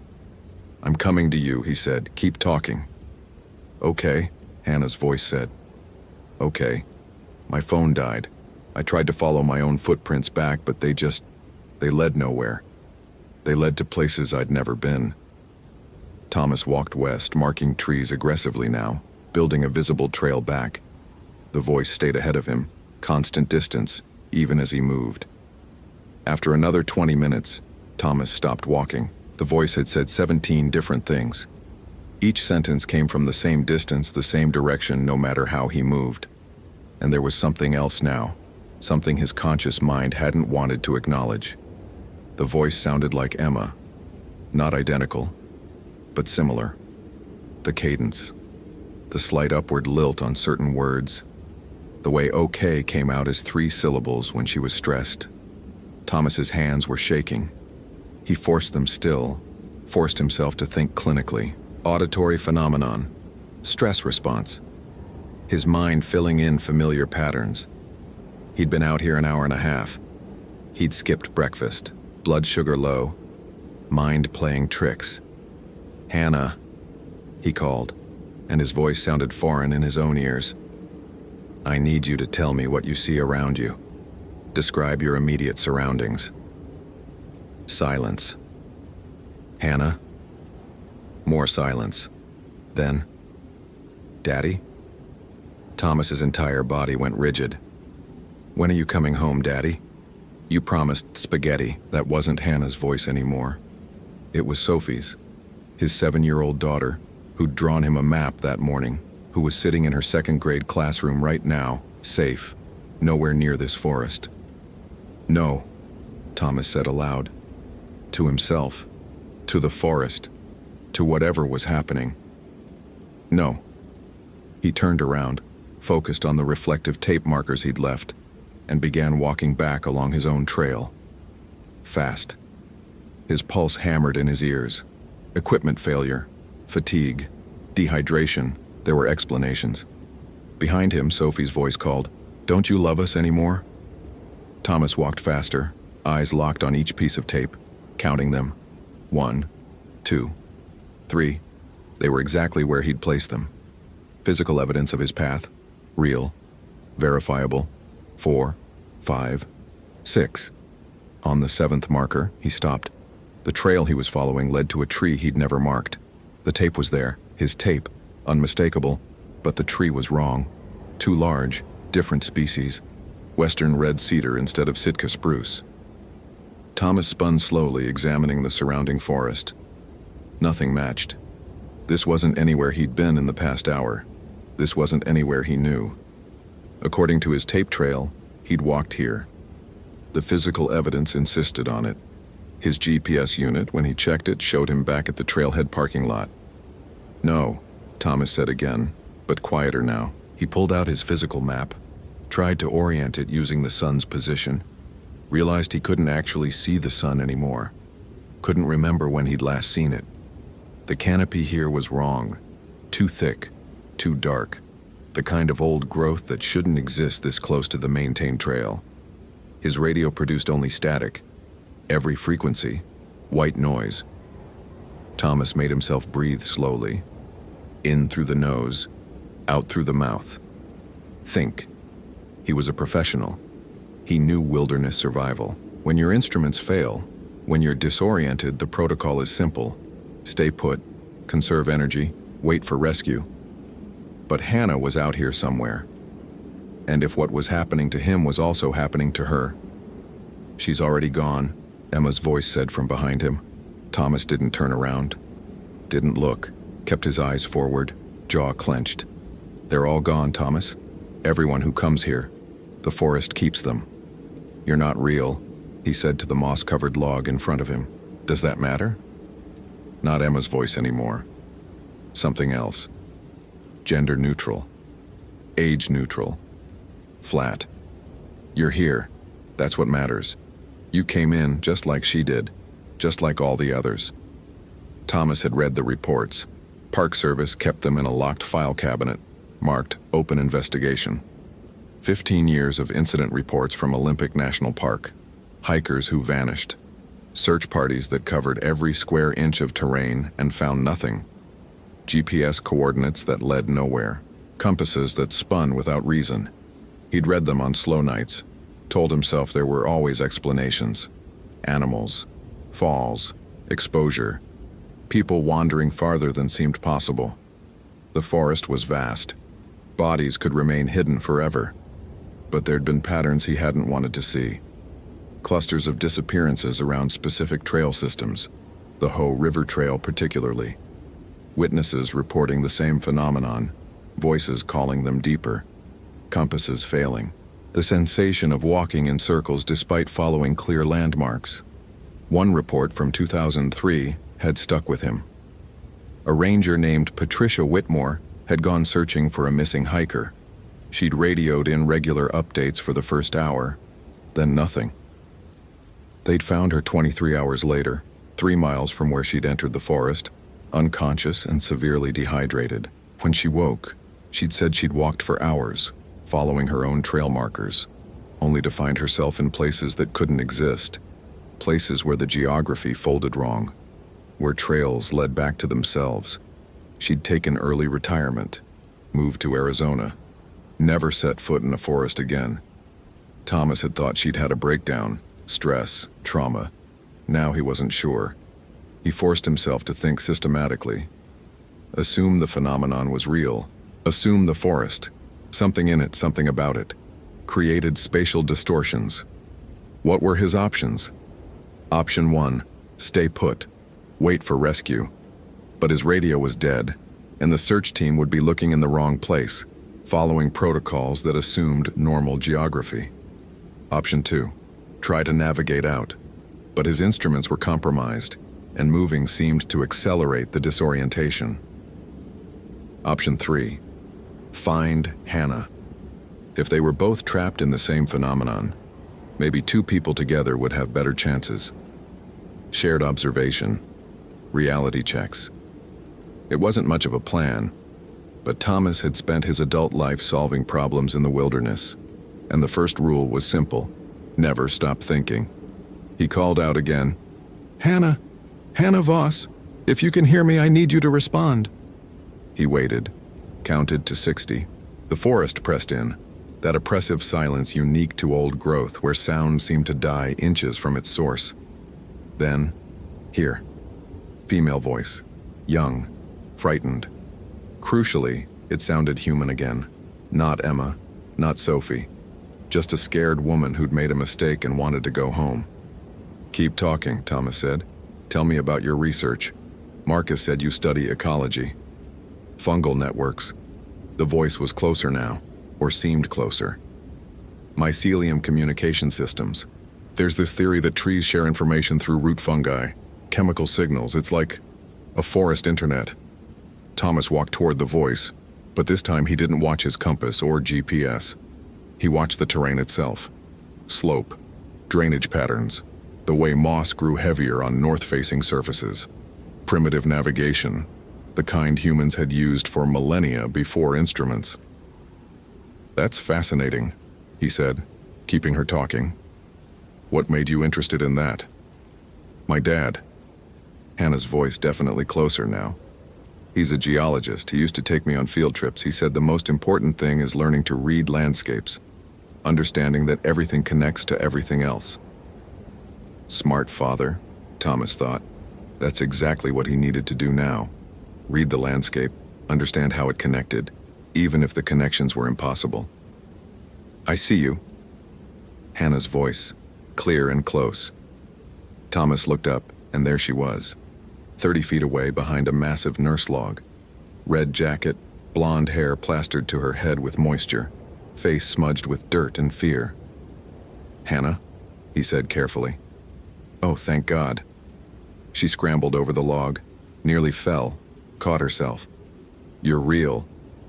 I'm coming to you, he said. Keep talking. Okay, Hannah's voice said. Okay. My phone died. I tried to follow my own footprints back, but they led nowhere. They led to places I'd never been. Thomas walked west, marking trees aggressively now, building a visible trail back. The voice stayed ahead of him, constant distance, even as he moved. After another 20 minutes, Thomas stopped walking. The voice had said 17 different things. Each sentence came from the same distance, the same direction, no matter how he moved. And there was something else now, something his conscious mind hadn't wanted to acknowledge. The voice sounded like Emma. Not identical, but similar. The cadence, the slight upward lilt on certain words, the way okay came out as 3 syllables when she was stressed. Thomas's hands were shaking. He forced them still, forced himself to think clinically. Auditory phenomenon, stress response. His mind filling in familiar patterns. He'd been out here an hour and a half. He'd skipped breakfast, blood sugar low, mind playing tricks. Hannah, he called, and his voice sounded foreign in his own ears. I need you to tell me what you see around you. Describe your immediate surroundings. Silence. Hannah. More silence. Then, Daddy? Thomas's entire body went rigid. When are you coming home, Daddy? You promised spaghetti. That wasn't Hannah's voice anymore. It was Sophie's, his 7-year-old daughter, who'd drawn him a map that morning, who was sitting in her 2nd grade classroom right now, safe, nowhere near this forest. No, Thomas said aloud. To himself, to the forest, to whatever was happening. No. He turned around, focused on the reflective tape markers he'd left, and began walking back along his own trail. Fast. His pulse hammered in his ears. Equipment failure, fatigue, dehydration, there were explanations. Behind him, Sophie's voice called, "Don't you love us anymore?" Thomas walked faster, eyes locked on each piece of tape, counting them. 1, 2, 3. They were exactly where he'd placed them. Physical evidence of his path. Real. Verifiable. 4, 5, 6. On the 7th marker, he stopped. The trail he was following led to a tree he'd never marked. The tape was there, his tape, unmistakable, but the tree was wrong. Too large, different species. Western red cedar instead of Sitka spruce. Thomas spun slowly, examining the surrounding forest. Nothing matched. This wasn't anywhere he'd been in the past hour. This wasn't anywhere he knew. According to his tape trail, he'd walked here. The physical evidence insisted on it. His GPS unit, when he checked it, showed him back at the trailhead parking lot. No, Thomas said again, but quieter now. He pulled out his physical map, tried to orient it using the sun's position, realized he couldn't actually see the sun anymore. Couldn't remember when he'd last seen it. The canopy here was wrong. Too thick, too dark. The kind of old growth that shouldn't exist this close to the maintained trail. His radio produced only static. Every frequency, white noise. Thomas made himself breathe slowly. In through the nose, out through the mouth. Think. He was a professional. He knew wilderness survival. When your instruments fail, when you're disoriented, the protocol is simple. Stay put, conserve energy, wait for rescue. But Hannah was out here somewhere. And if what was happening to him was also happening to her, She's already gone, Emma's voice said from behind him. Thomas didn't turn around, didn't look, kept his eyes forward, jaw clenched. They're all gone, Thomas. Everyone who comes here. The forest keeps them. You're not real, he said to the moss-covered log in front of him. Does that matter? Not Emma's voice anymore. Something else. Gender neutral. Age neutral. Flat. You're here. That's what matters. You came in just like she did, just like all the others. Thomas had read the reports. Park Service kept them in a locked file cabinet, marked Open Investigation. 15 years of incident reports from Olympic National Park. Hikers who vanished. Search parties that covered every square inch of terrain and found nothing. GPS coordinates that led nowhere. Compasses that spun without reason. He'd read them on slow nights, told himself there were always explanations. Animals, falls, exposure, people wandering farther than seemed possible. The forest was vast. Bodies could remain hidden forever. But there'd been patterns he hadn't wanted to see. Clusters of disappearances around specific trail systems, the Hoh River Trail particularly. Witnesses reporting the same phenomenon, voices calling them deeper, compasses failing. The sensation of walking in circles despite following clear landmarks. One report from 2003 had stuck with him. A ranger named Patricia Whitmore had gone searching for a missing hiker. She'd radioed in regular updates for the first hour, then nothing. They'd found her 23 hours later, 3 miles from where she'd entered the forest, unconscious and severely dehydrated. When she woke, she'd said she'd walked for hours, following her own trail markers, only to find herself in places that couldn't exist, places where the geography folded wrong, where trails led back to themselves. She'd taken early retirement, moved to Arizona, never set foot in a forest again. Thomas had thought she'd had a breakdown, stress, trauma. Now he wasn't sure. He forced himself to think systematically. Assume the phenomenon was real. Assume the forest, something in it, something about it, created spatial distortions. What were his options? Option 1, stay put, wait for rescue. But his radio was dead, and the search team would be looking in the wrong place, following protocols that assumed normal geography. Option 2, try to navigate out. But his instruments were compromised, and moving seemed to accelerate the disorientation. Option 3, find Hannah. If they were both trapped in the same phenomenon, maybe 2 people together would have better chances. Shared observation, reality checks. It wasn't much of a plan, but Thomas had spent his adult life solving problems in the wilderness, and the first rule was simple: never stop thinking. He called out again, "Hannah, Hannah Voss, if you can hear me, I need you to respond." He waited, counted to 60. The forest pressed in, that oppressive silence unique to old growth where sound seemed to die inches from its source. Then, here. Female voice, young, frightened. Crucially, it sounded human again. Not Emma, not Sophie. Just a scared woman who'd made a mistake and wanted to go home. "Keep talking," Thomas said. "Tell me about your research. Marcus said you study ecology. Fungal networks." The voice was closer now, or seemed closer. "Mycelium communication systems. There's this theory that trees share information through root fungi, chemical signals. It's like a forest internet." Thomas walked toward the voice, but this time he didn't watch his compass or GPS. He watched the terrain itself. Slope, drainage patterns, the way moss grew heavier on north-facing surfaces. Primitive navigation, the kind humans had used for millennia before instruments. "That's fascinating," he said, keeping her talking. "What made you interested in that?" "My dad." Hannah's voice definitely closer now. "He's a geologist. He used to take me on field trips. He said the most important thing is learning to read landscapes, understanding that everything connects to everything else." Smart father, Thomas thought. That's exactly what he needed to do now. Read the landscape, understand how it connected, even if the connections were impossible. "I see you." Hannah's voice, clear and close. Thomas looked up, and there she was, 30 feet away behind a massive nurse log. Red jacket, blonde hair plastered to her head with moisture, face smudged with dirt and fear. "Hannah," he said carefully. "Oh, thank God." She scrambled over the log, nearly fell, caught herself. "You're real.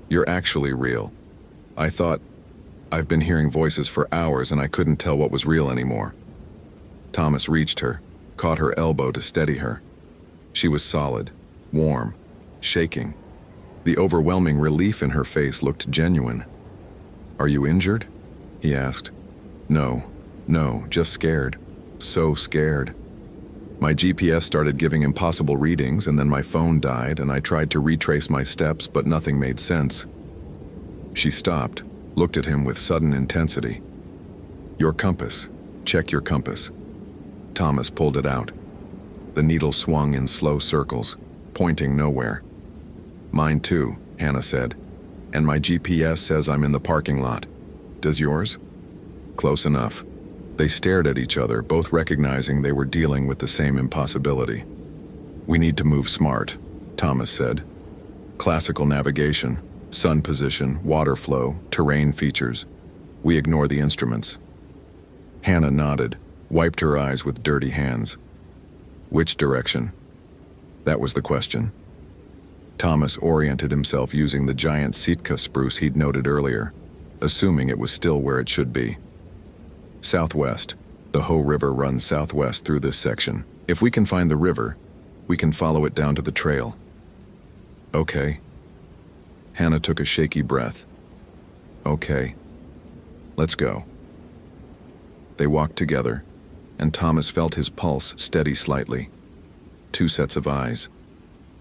You're actually real. I've been hearing voices for hours and I couldn't tell what was real anymore." Thomas reached her, caught her elbow to steady her. She was solid, warm, shaking. The overwhelming relief in her face looked genuine. "Are you injured?" he asked. No, just scared. So scared. My GPS started giving impossible readings and then my phone died and I tried to retrace my steps but nothing made sense." She stopped, looked at him with sudden intensity. "Your compass. Check your compass." Thomas pulled it out. The needle swung in slow circles, pointing nowhere. "Mine too," Hannah said. "And my GPS says I'm in the parking lot. Does yours?" Close enough. They stared at each other, both recognizing they were dealing with the same impossibility. "We need to move smart," Thomas said. "Classical navigation, sun position, water flow, terrain features. We ignore the instruments." Hannah nodded, wiped her eyes with dirty hands. "Which direction?" That was the question. Thomas oriented himself using the giant Sitka spruce he'd noted earlier, assuming it was still where it should be. "Southwest. The Hoh River runs southwest through this section. If we can find the river, we can follow it down to the trail." "Okay." Hannah took a shaky breath. "Okay. Let's go." They walked together, and Thomas felt his pulse steady slightly. 2 sets of eyes.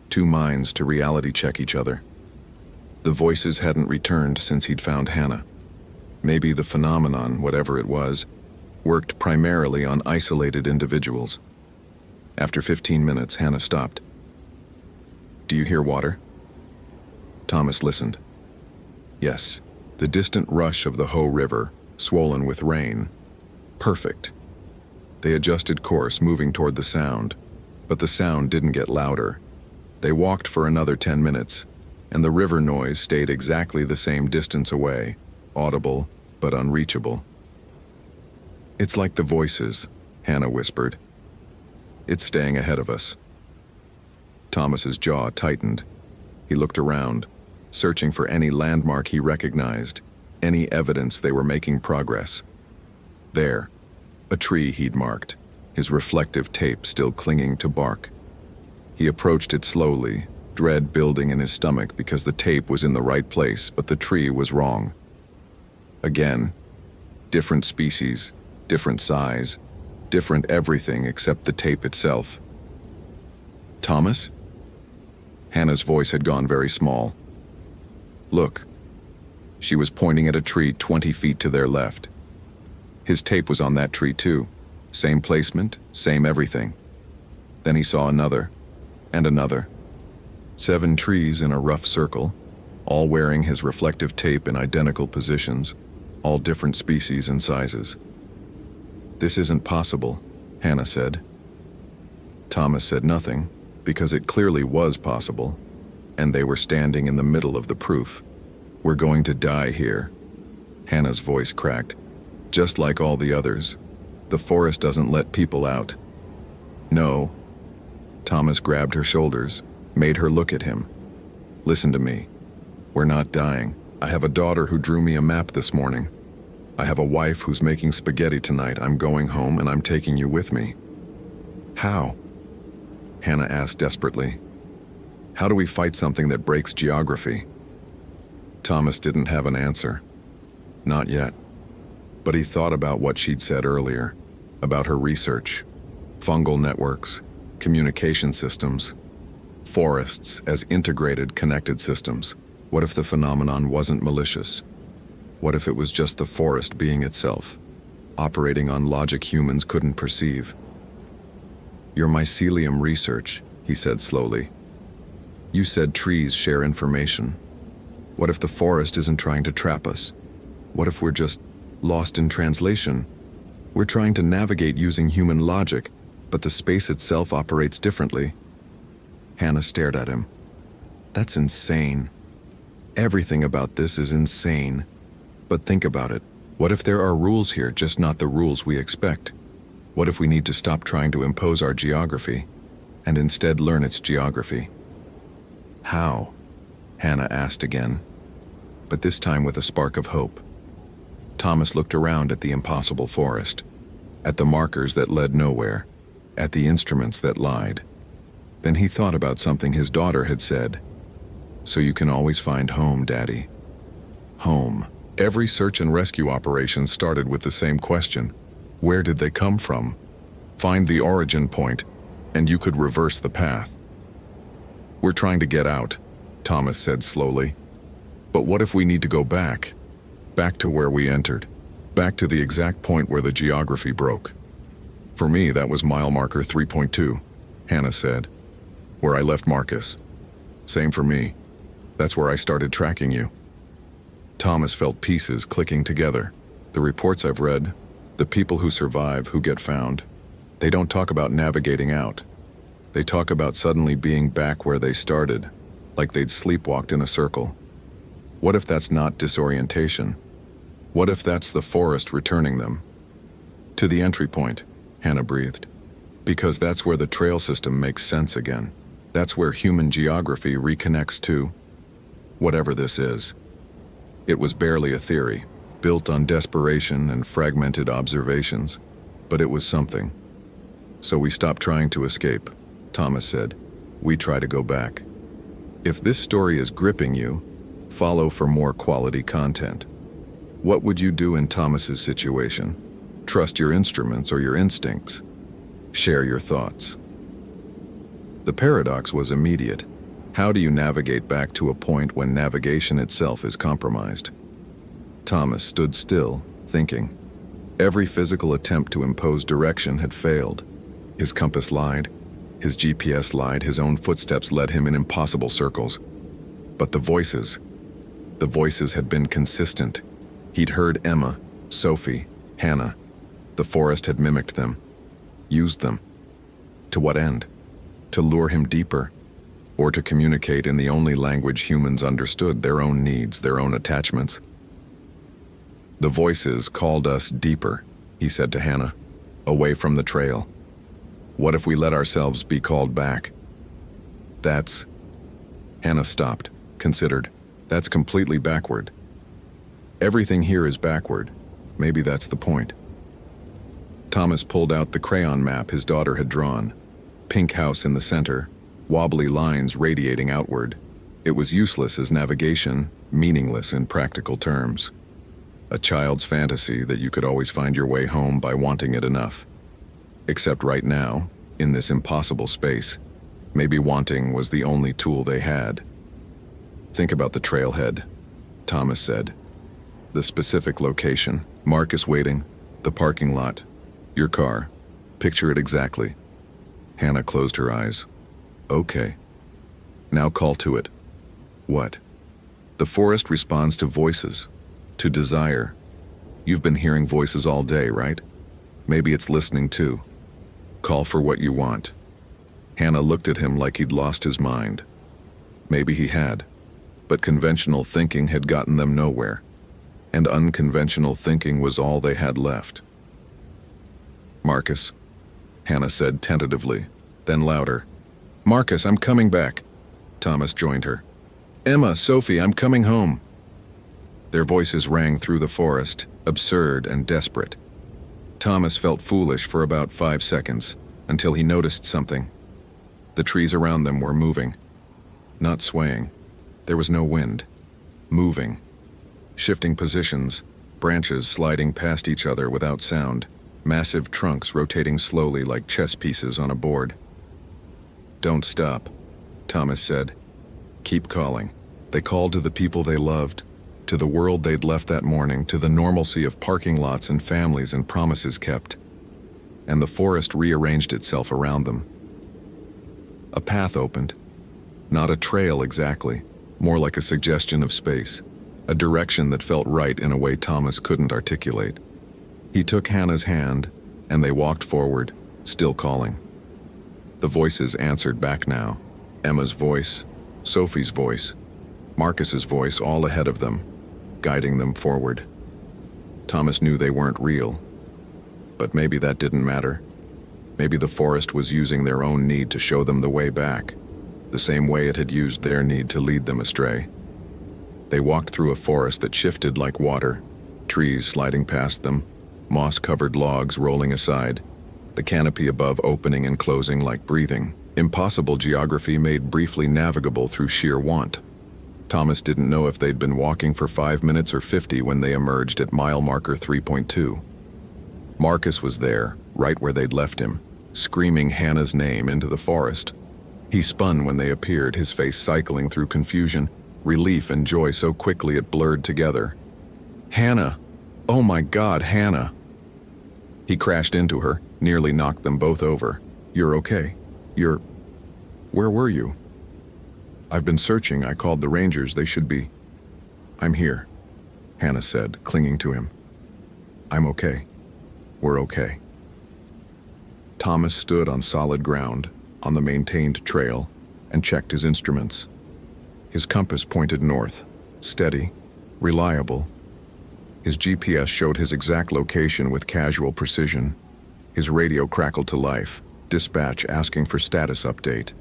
2 minds to reality check each other. The voices hadn't returned since he'd found Hannah. Maybe the phenomenon, whatever it was, worked primarily on isolated individuals. After 15 minutes, Hannah stopped. "Do you hear water?" Thomas listened. Yes, the distant rush of the Hoh River, swollen with rain. Perfect. They adjusted course, moving toward the sound, but the sound didn't get louder. They walked for another 10 minutes, and the river noise stayed exactly the same distance away, audible but unreachable. "It's like the voices," Hannah whispered. "It's staying ahead of us." Thomas's jaw tightened. He looked around, searching for any landmark he recognized, any evidence they were making progress. There, a tree he'd marked, his reflective tape still clinging to bark. He approached it slowly, dread building in his stomach because the tape was in the right place, but the tree was wrong. Again, different species, different size, different everything except the tape itself. "Thomas?" Hannah's voice had gone very small. "Look." She was pointing at a tree 20 feet to their left. His tape was on that tree too. Same placement, same everything. Then he saw another, and another. 7 trees in a rough circle, all wearing his reflective tape in identical positions, all different species and sizes. "This isn't possible," Hannah said. Thomas said nothing, because it clearly was possible, and they were standing in the middle of the proof. "We're going to die here." Hannah's voice cracked. "Just like all the others. The forest doesn't let people out." "No." Thomas grabbed her shoulders, made her look at him. "Listen to me. We're not dying. I have a daughter who drew me a map this morning. I have a wife who's making spaghetti tonight. I'm going home and I'm taking you with me." "How?" Hannah asked desperately. "How do we fight something that breaks geography?" Thomas didn't have an answer. Not yet. But he thought about what she'd said earlier, about her research, fungal networks, communication systems, forests as integrated, connected systems. What if the phenomenon wasn't malicious? What if it was just the forest being itself, operating on logic humans couldn't perceive? "Your mycelium research," he said slowly. "You said trees share information. What if the forest isn't trying to trap us? What if we're just lost in translation? We're trying to navigate using human logic, but the space itself operates differently. Hannah stared at him. That's insane. Everything about this is insane. But think about it. What if there are rules here, just not the rules we expect? What if we need to stop trying to impose our geography and instead learn its geography? How? Hannah asked again, but this time with a spark of hope. Thomas looked around at the impossible forest, at the markers that led nowhere, at the instruments that lied. Then he thought about something his daughter had said. So you can always find home, Daddy. Home. Every search and rescue operation started with the same question. Where did they come from? Find the origin point, and you could reverse the path. We're trying to get out, Thomas said slowly. But what if we need to go back? Back to where we entered. Back to the exact point where the geography broke. For me, that was mile marker 3.2, Hannah said. Where I left Marcus. Same for me. That's where I started tracking you. Thomas felt pieces clicking together. The reports I've read, the people who survive, who get found, they don't talk about navigating out. They talk about suddenly being back where they started, like they'd sleepwalked in a circle. What if that's not disorientation? What if that's the forest returning them? To the entry point, Hannah breathed. Because that's where the trail system makes sense again. That's where human geography reconnects to whatever this is. It was barely a theory, built on desperation and fragmented observations, but it was something. So we stopped trying to escape, Thomas said. We try to go back. If this story is gripping you, follow for more quality content. What would you do in Thomas's situation? Trust your instruments or your instincts? Share your thoughts. The paradox was immediate. How do you navigate back to a point when navigation itself is compromised? Thomas stood still, thinking. Every physical attempt to impose direction had failed. His compass lied, his GPS lied, his own footsteps led him in impossible circles. But the voices had been consistent. He'd heard Emma, Sophie, Hannah. The forest had mimicked them, used them. To what end? To lure him deeper, or to communicate in the only language humans understood, their own needs, their own attachments. The voices called us deeper, he said to Hannah, away from the trail. What if we let ourselves be called back? Hannah stopped, considered. That's completely backward. Everything here is backward. Maybe that's the point. Thomas pulled out the crayon map his daughter had drawn. Pink house in the center, wobbly lines radiating outward. It was useless as navigation, meaningless in practical terms. A child's fantasy that you could always find your way home by wanting it enough. Except right now, in this impossible space, maybe wanting was the only tool they had. Think about the trailhead, Thomas said. The specific location, Marcus waiting, the parking lot, your car. Picture it exactly. Hannah closed her eyes. Okay. Now call to it. What? The forest responds to voices, to desire. You've been hearing voices all day, right? Maybe it's listening too. Call for what you want. Hannah looked at him like he'd lost his mind. Maybe he had, but conventional thinking had gotten them nowhere, and unconventional thinking was all they had left. Marcus, Hannah said tentatively, then louder. Marcus, I'm coming back. Thomas joined her. Emma, Sophie, I'm coming home. Their voices rang through the forest, absurd and desperate. Thomas felt foolish for about 5 seconds, until he noticed something. The trees around them were moving. Not swaying. There was no wind. Moving. Shifting positions, branches sliding past each other without sound, massive trunks rotating slowly like chess pieces on a board. Don't stop, Thomas said. Keep calling. They called to the people they loved, to the world they'd left that morning, to the normalcy of parking lots and families and promises kept. And the forest rearranged itself around them. A path opened. Not a trail exactly, more like a suggestion of space, a direction that felt right in a way Thomas couldn't articulate. He took Hannah's hand, and they walked forward, still calling. The voices answered back now. Emma's voice, Sophie's voice, Marcus's voice, all ahead of them, guiding them forward. Thomas knew they weren't real, but maybe that didn't matter. Maybe the forest was using their own need to show them the way back, the same way it had used their need to lead them astray. They walked through a forest that shifted like water, trees sliding past them, moss-covered logs rolling aside, the canopy above opening and closing like breathing. Impossible geography made briefly navigable through sheer want. Thomas didn't know if they'd been walking for 5 minutes or 50 when they emerged at mile marker 3.2. Marcus was there, right where they'd left him, screaming Hannah's name into the forest. He spun when they appeared, his face cycling through confusion, relief and joy so quickly it blurred together. "Hannah! Oh my God, Hannah!" He crashed into her, nearly knocked them both over. "You're okay? Where were you?" "I've been searching. I called the rangers. They should be." "I'm here," Hannah said, clinging to him. "I'm okay. We're okay." Thomas stood on solid ground, on the maintained trail, and checked his instruments. His compass pointed north, steady, reliable. His GPS showed his exact location with casual precision. His radio crackled to life, dispatch asking for status update.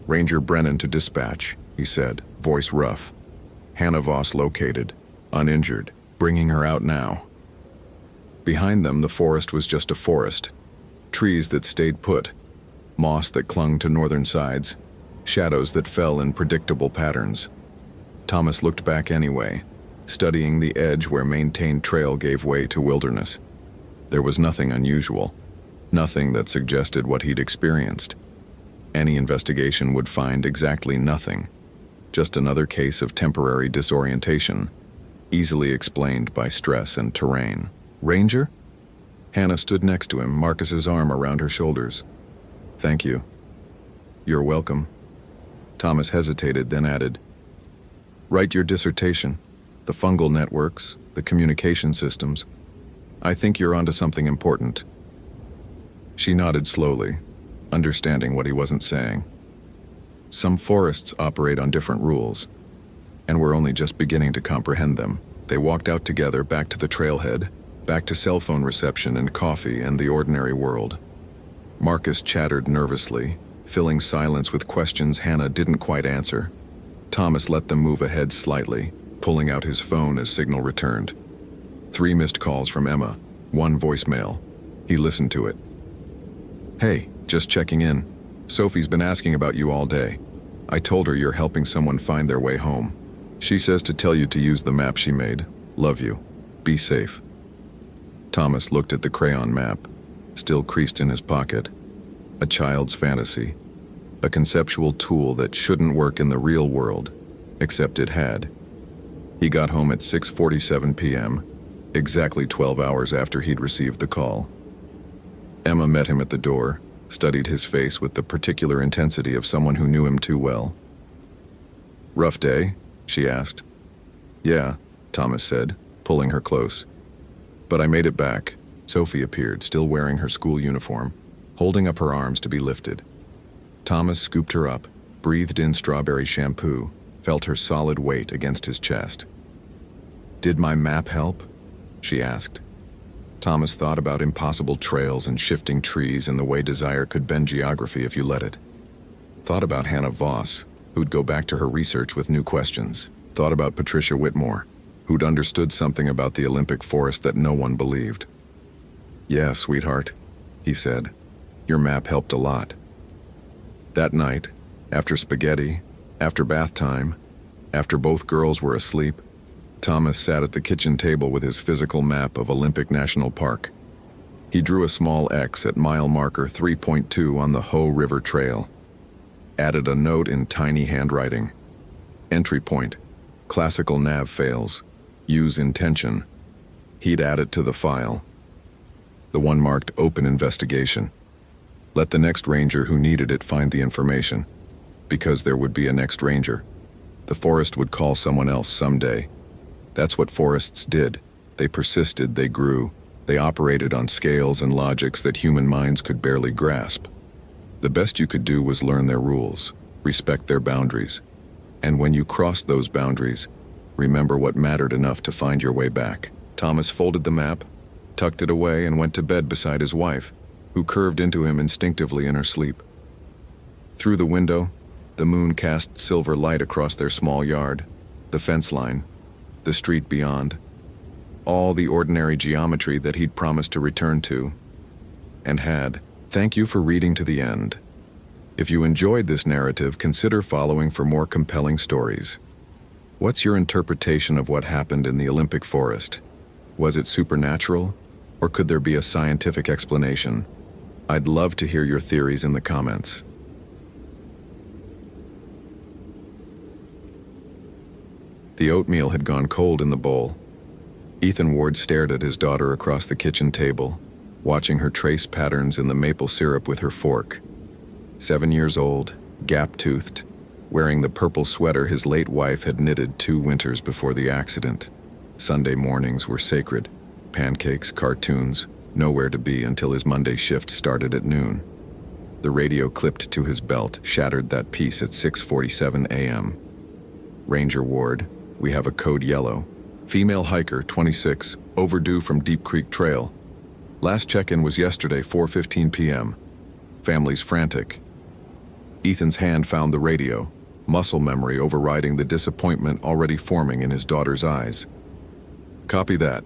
"Ranger Brennan to dispatch," he said, voice rough. "Hannah Voss located, uninjured, bringing her out now." Behind them, the forest was just a forest. Trees that stayed put, moss that clung to northern sides, shadows that fell in predictable patterns. Thomas looked back anyway, studying the edge where maintained trail gave way to wilderness. There was nothing unusual, nothing that suggested what he'd experienced. Any investigation would find exactly nothing, just another case of temporary disorientation, easily explained by stress and terrain. "Ranger?" Hannah stood next to him, Marcus's arm around her shoulders. "Thank you." "You're welcome." Thomas hesitated, then added, "Write your dissertation. The fungal networks, the communication systems. I think you're onto something important." She nodded slowly, understanding what he wasn't saying. Some forests operate on different rules, and we're only just beginning to comprehend them. They walked out together, back to the trailhead, back to cell phone reception and coffee and the ordinary world. Marcus chattered nervously, filling silence with questions Hannah didn't quite answer. Thomas let them move ahead slightly, pulling out his phone as signal returned. 3 missed calls from Emma, 1 voicemail. He listened to it. "Hey, just checking in. Sophie's been asking about you all day. I told her you're helping someone find their way home. She says to tell you to use the map she made. Love you. Be safe." Thomas looked at the crayon map, still creased in his pocket. A child's fantasy. A conceptual tool that shouldn't work in the real world, except it had. He got home at 6:47 p.m., exactly 12 hours after he'd received the call. Emma met him at the door, studied his face with the particular intensity of someone who knew him too well. "Rough day?" she asked. "Yeah," Thomas said, pulling her close. "But I made it back." Sophie appeared, still wearing her school uniform, holding up her arms to be lifted. Thomas scooped her up, breathed in strawberry shampoo, felt her solid weight against his chest. "Did my map help?" she asked. Thomas thought about impossible trails and shifting trees and the way desire could bend geography if you let it. Thought about Hannah Voss, who'd go back to her research with new questions. Thought about Patricia Whitmore, who'd understood something about the Olympic forest that no one believed. "Yeah, sweetheart," he said. "Your map helped a lot." That night, after spaghetti, after bath time, after both girls were asleep, Thomas sat at the kitchen table with his physical map of Olympic National Park. He drew a small X at mile marker 3.2 on the Hoh River Trail. Added a note in tiny handwriting. Entry point, classical nav fails. Use intention. He'd add it to the file. The one marked open investigation. Let the next ranger who needed it find the information. Because there would be a next ranger. The forest would call someone else someday. That's what forests did. They persisted, they grew, They operated on scales and logics that human minds could barely grasp. The best you could do was learn their rules, respect their boundaries, and when you crossed those boundaries, remember what mattered enough to find your way back. Thomas folded the map, tucked it away, and went to bed beside his wife, who curved into him instinctively in her sleep. Through the window, the moon cast silver light across their small yard, the fence line, the street beyond, all the ordinary geometry that he'd promised to return to, and had. Thank you for reading to the end. If you enjoyed this narrative, consider following for more compelling stories. What's your interpretation of what happened in the Olympic forest? Was it supernatural, or could there be a scientific explanation? I'd love to hear your theories in the comments. The oatmeal had gone cold in the bowl. Ethan Ward stared at his daughter across the kitchen table, watching her trace patterns in the maple syrup with her fork. 7 years old, gap-toothed, wearing the purple sweater his late wife had knitted 2 winters before the accident. Sunday mornings were sacred. Pancakes, cartoons, nowhere to be until his Monday shift started at noon. The radio clipped to his belt shattered that piece at 6:47 a.m. Ranger Ward, we have a code yellow. Female hiker, 26, overdue from Deep Creek Trail. Last check-in was yesterday, 4:15 p.m. Family's frantic. Ethan's hand found the radio, muscle memory overriding the disappointment already forming in his daughter's eyes. Copy that.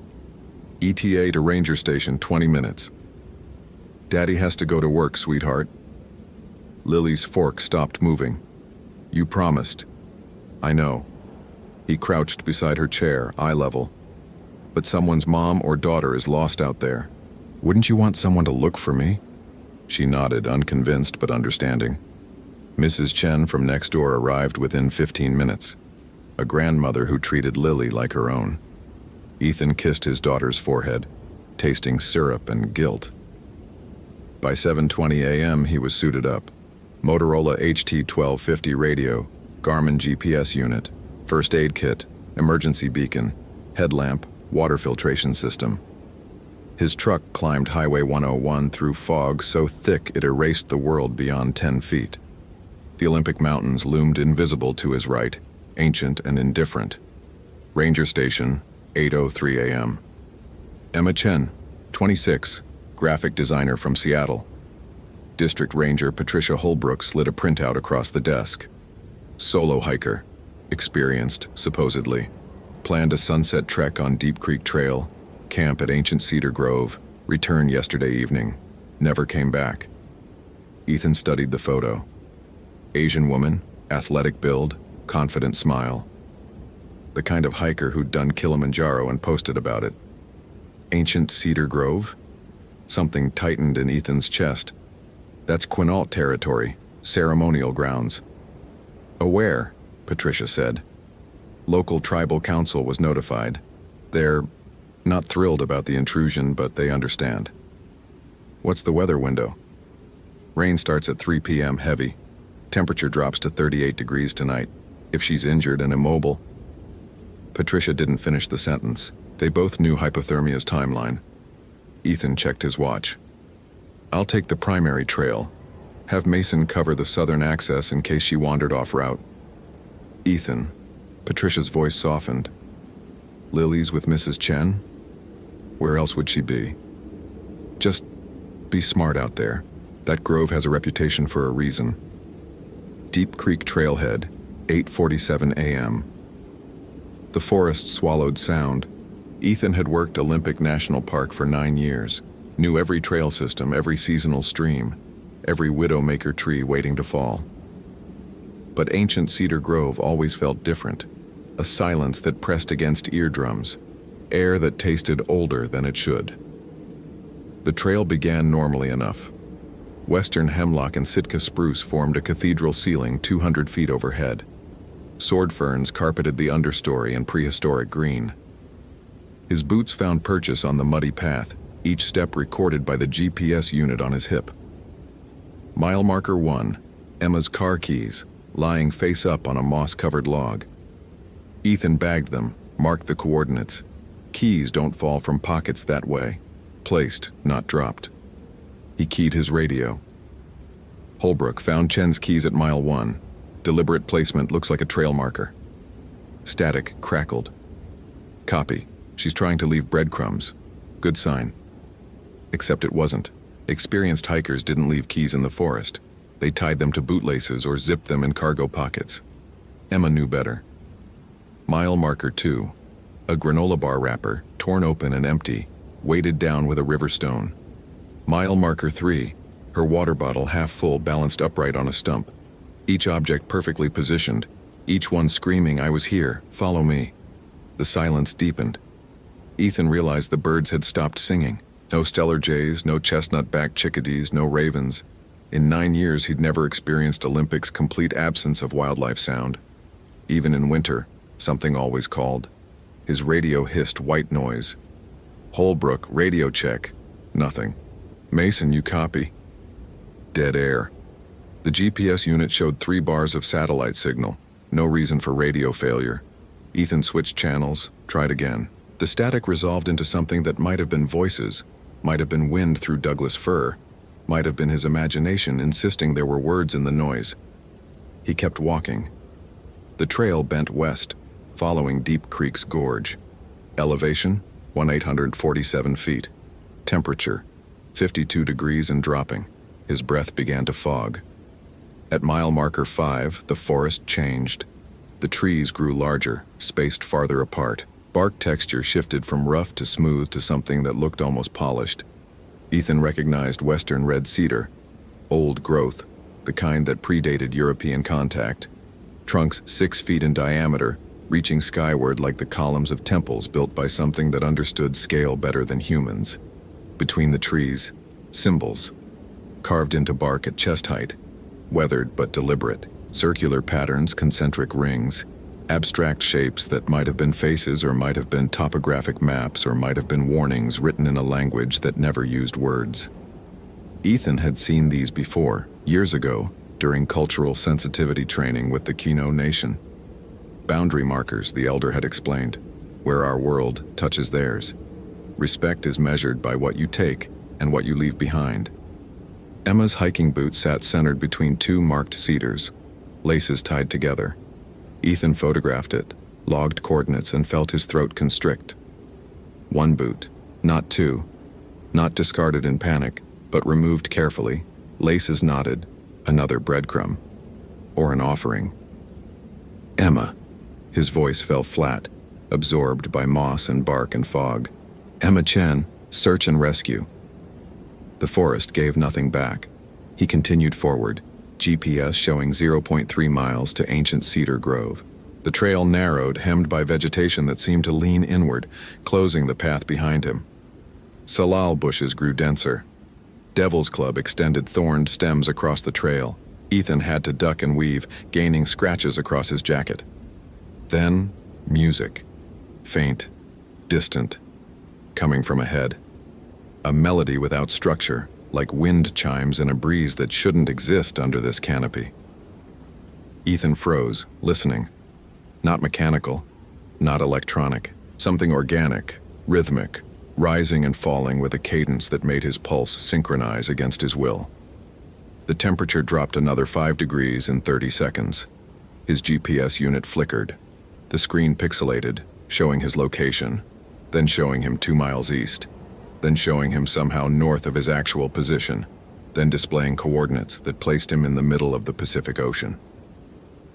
ETA to Ranger Station, 20 minutes. Daddy has to go to work, sweetheart. Lily's fork stopped moving. You promised. I know. He crouched beside her chair, eye level. But someone's mom or daughter is lost out there. Wouldn't you want someone to look for me? She nodded, unconvinced but understanding. Mrs. Chen from next door arrived within 15 minutes. A grandmother who treated Lily like her own. Ethan kissed his daughter's forehead, tasting syrup and guilt. By 7:20 a.m. he was suited up. Motorola HT-1250 radio, Garmin GPS unit, first aid kit, emergency beacon, headlamp, water filtration system. His truck climbed Highway 101 through fog so thick it erased the world beyond 10 feet. The Olympic Mountains loomed invisible to his right, ancient and indifferent. Ranger Station, 8:03 a.m. Emma Chen, 26, graphic designer from Seattle. District Ranger Patricia Holbrook slid a printout across the desk. Solo hiker, experienced, supposedly. Planned a sunset trek on Deep Creek Trail, camp at ancient Cedar Grove, return yesterday evening. Never came back. Ethan studied the photo. Asian woman, athletic build, confident smile. The kind of hiker who'd done Kilimanjaro and posted about it. Ancient Cedar Grove? Something tightened in Ethan's chest. That's Quinault territory, ceremonial grounds. Aware, Patricia said. Local tribal council was notified. They're not thrilled about the intrusion, but they understand. What's the weather window? Rain starts at 3 p.m. heavy. Temperature drops to 38 degrees tonight. If she's injured and immobile. Patricia didn't finish the sentence. They both knew hypothermia's timeline. Ethan checked his watch. I'll take the primary trail. Have Mason cover the southern access in case she wandered off route. Ethan. Patricia's voice softened. Lily's with Mrs. Chen? Where else would she be? Just be smart out there. That grove has a reputation for a reason. Deep Creek Trailhead, 8:47 a.m. The forest swallowed sound. Ethan had worked Olympic National Park for 9 years, knew every trail system, every seasonal stream, every widowmaker tree waiting to fall. But ancient Cedar Grove always felt different, a silence that pressed against eardrums, air that tasted older than it should. The trail began normally enough. Western hemlock and Sitka spruce formed a cathedral ceiling 200 feet overhead. Sword ferns carpeted the understory in prehistoric green. His boots found purchase on the muddy path, each step recorded by the GPS unit on his hip. Mile marker 1, Emma's car keys, lying face up on a moss-covered log. Ethan bagged them, marked the coordinates. Keys don't fall from pockets that way. Placed, not dropped. He keyed his radio. Holbrook found Chen's keys at mile 1. Deliberate placement looks like a trail marker. Static crackled. Copy. She's trying to leave breadcrumbs. Good sign. Except it wasn't. Experienced hikers didn't leave keys in the forest. They tied them to bootlaces or zipped them in cargo pockets. Emma knew better. Mile marker 2. A granola bar wrapper, torn open and empty, weighted down with a river stone. Mile marker 3. Her water bottle half full balanced upright on a stump. Each object perfectly positioned. Each one screaming, "I was here, follow me." The silence deepened. Ethan realized the birds had stopped singing. No stellar jays, no chestnut-backed chickadees, no ravens. In 9 years, he'd never experienced Olympic's complete absence of wildlife sound. Even in winter, something always called. His radio hissed white noise. Holbrook, radio check. Nothing. Mason, you copy? Dead air. The GPS unit showed 3 bars of satellite signal. No reason for radio failure. Ethan switched channels, tried again. The static resolved into something that might have been voices, might have been wind through Douglas fir, might have been his imagination insisting there were words in the noise. He kept walking. The trail bent west, following Deep Creek's gorge. Elevation, 1,847 feet. Temperature, 52 degrees and dropping. His breath began to fog. At mile marker 5, the forest changed. The trees grew larger, spaced farther apart. Bark texture shifted from rough to smooth to something that looked almost polished. Ethan recognized western red cedar, old growth, the kind that predated European contact. Trunks 6 feet in diameter, reaching skyward like the columns of temples built by something that understood scale better than humans. Between the trees, symbols, carved into bark at chest height, weathered but deliberate, circular patterns, concentric rings, abstract shapes that might have been faces or might have been topographic maps or might have been warnings written in a language that never used words. Ethan had seen these before, years ago, during cultural sensitivity training with the Kino Nation. Boundary markers, the elder had explained, where our world touches theirs. Respect is measured by what you take and what you leave behind. Emma's hiking boot sat centered between 2 marked cedars, laces tied together. Ethan photographed it, logged coordinates, and felt his throat constrict. 1 boot, not 2. Not discarded in panic, but removed carefully, laces knotted, another breadcrumb. Or an offering. Emma. His voice fell flat, absorbed by moss and bark and fog. Emma Chen, search and rescue. The forest gave nothing back. He continued forward, GPS showing 0.3 miles to ancient cedar grove. The trail narrowed, hemmed by vegetation that seemed to lean inward, closing the path behind him. Salal bushes grew denser. Devil's Club extended thorned stems across the trail. Ethan had to duck and weave, gaining scratches across his jacket. Then, music. Faint, distant, coming from ahead. A melody without structure, like wind chimes in a breeze that shouldn't exist under this canopy. Ethan froze, listening. Not mechanical, not electronic, something organic, rhythmic, rising and falling with a cadence that made his pulse synchronize against his will. The temperature dropped another 5 degrees in 30 seconds. His GPS unit flickered. The screen pixelated, showing his location, then showing him 2 miles east, then showing him somehow north of his actual position, then displaying coordinates that placed him in the middle of the Pacific Ocean.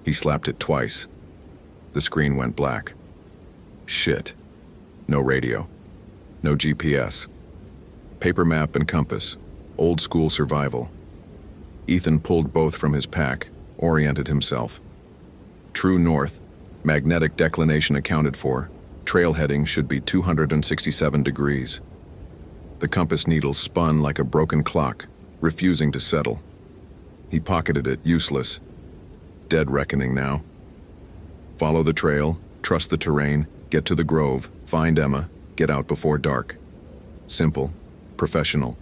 He slapped it twice. The screen went black. Shit. No radio. No GPS. Paper map and compass. Old school survival. Ethan pulled both from his pack, oriented himself. True north, magnetic declination accounted for, trail heading should be 267 degrees. The compass needle spun like a broken clock, refusing to settle. He pocketed it, useless. Dead reckoning now. Follow the trail, trust the terrain, get to the grove, find Emma, get out before dark. Simple, professional,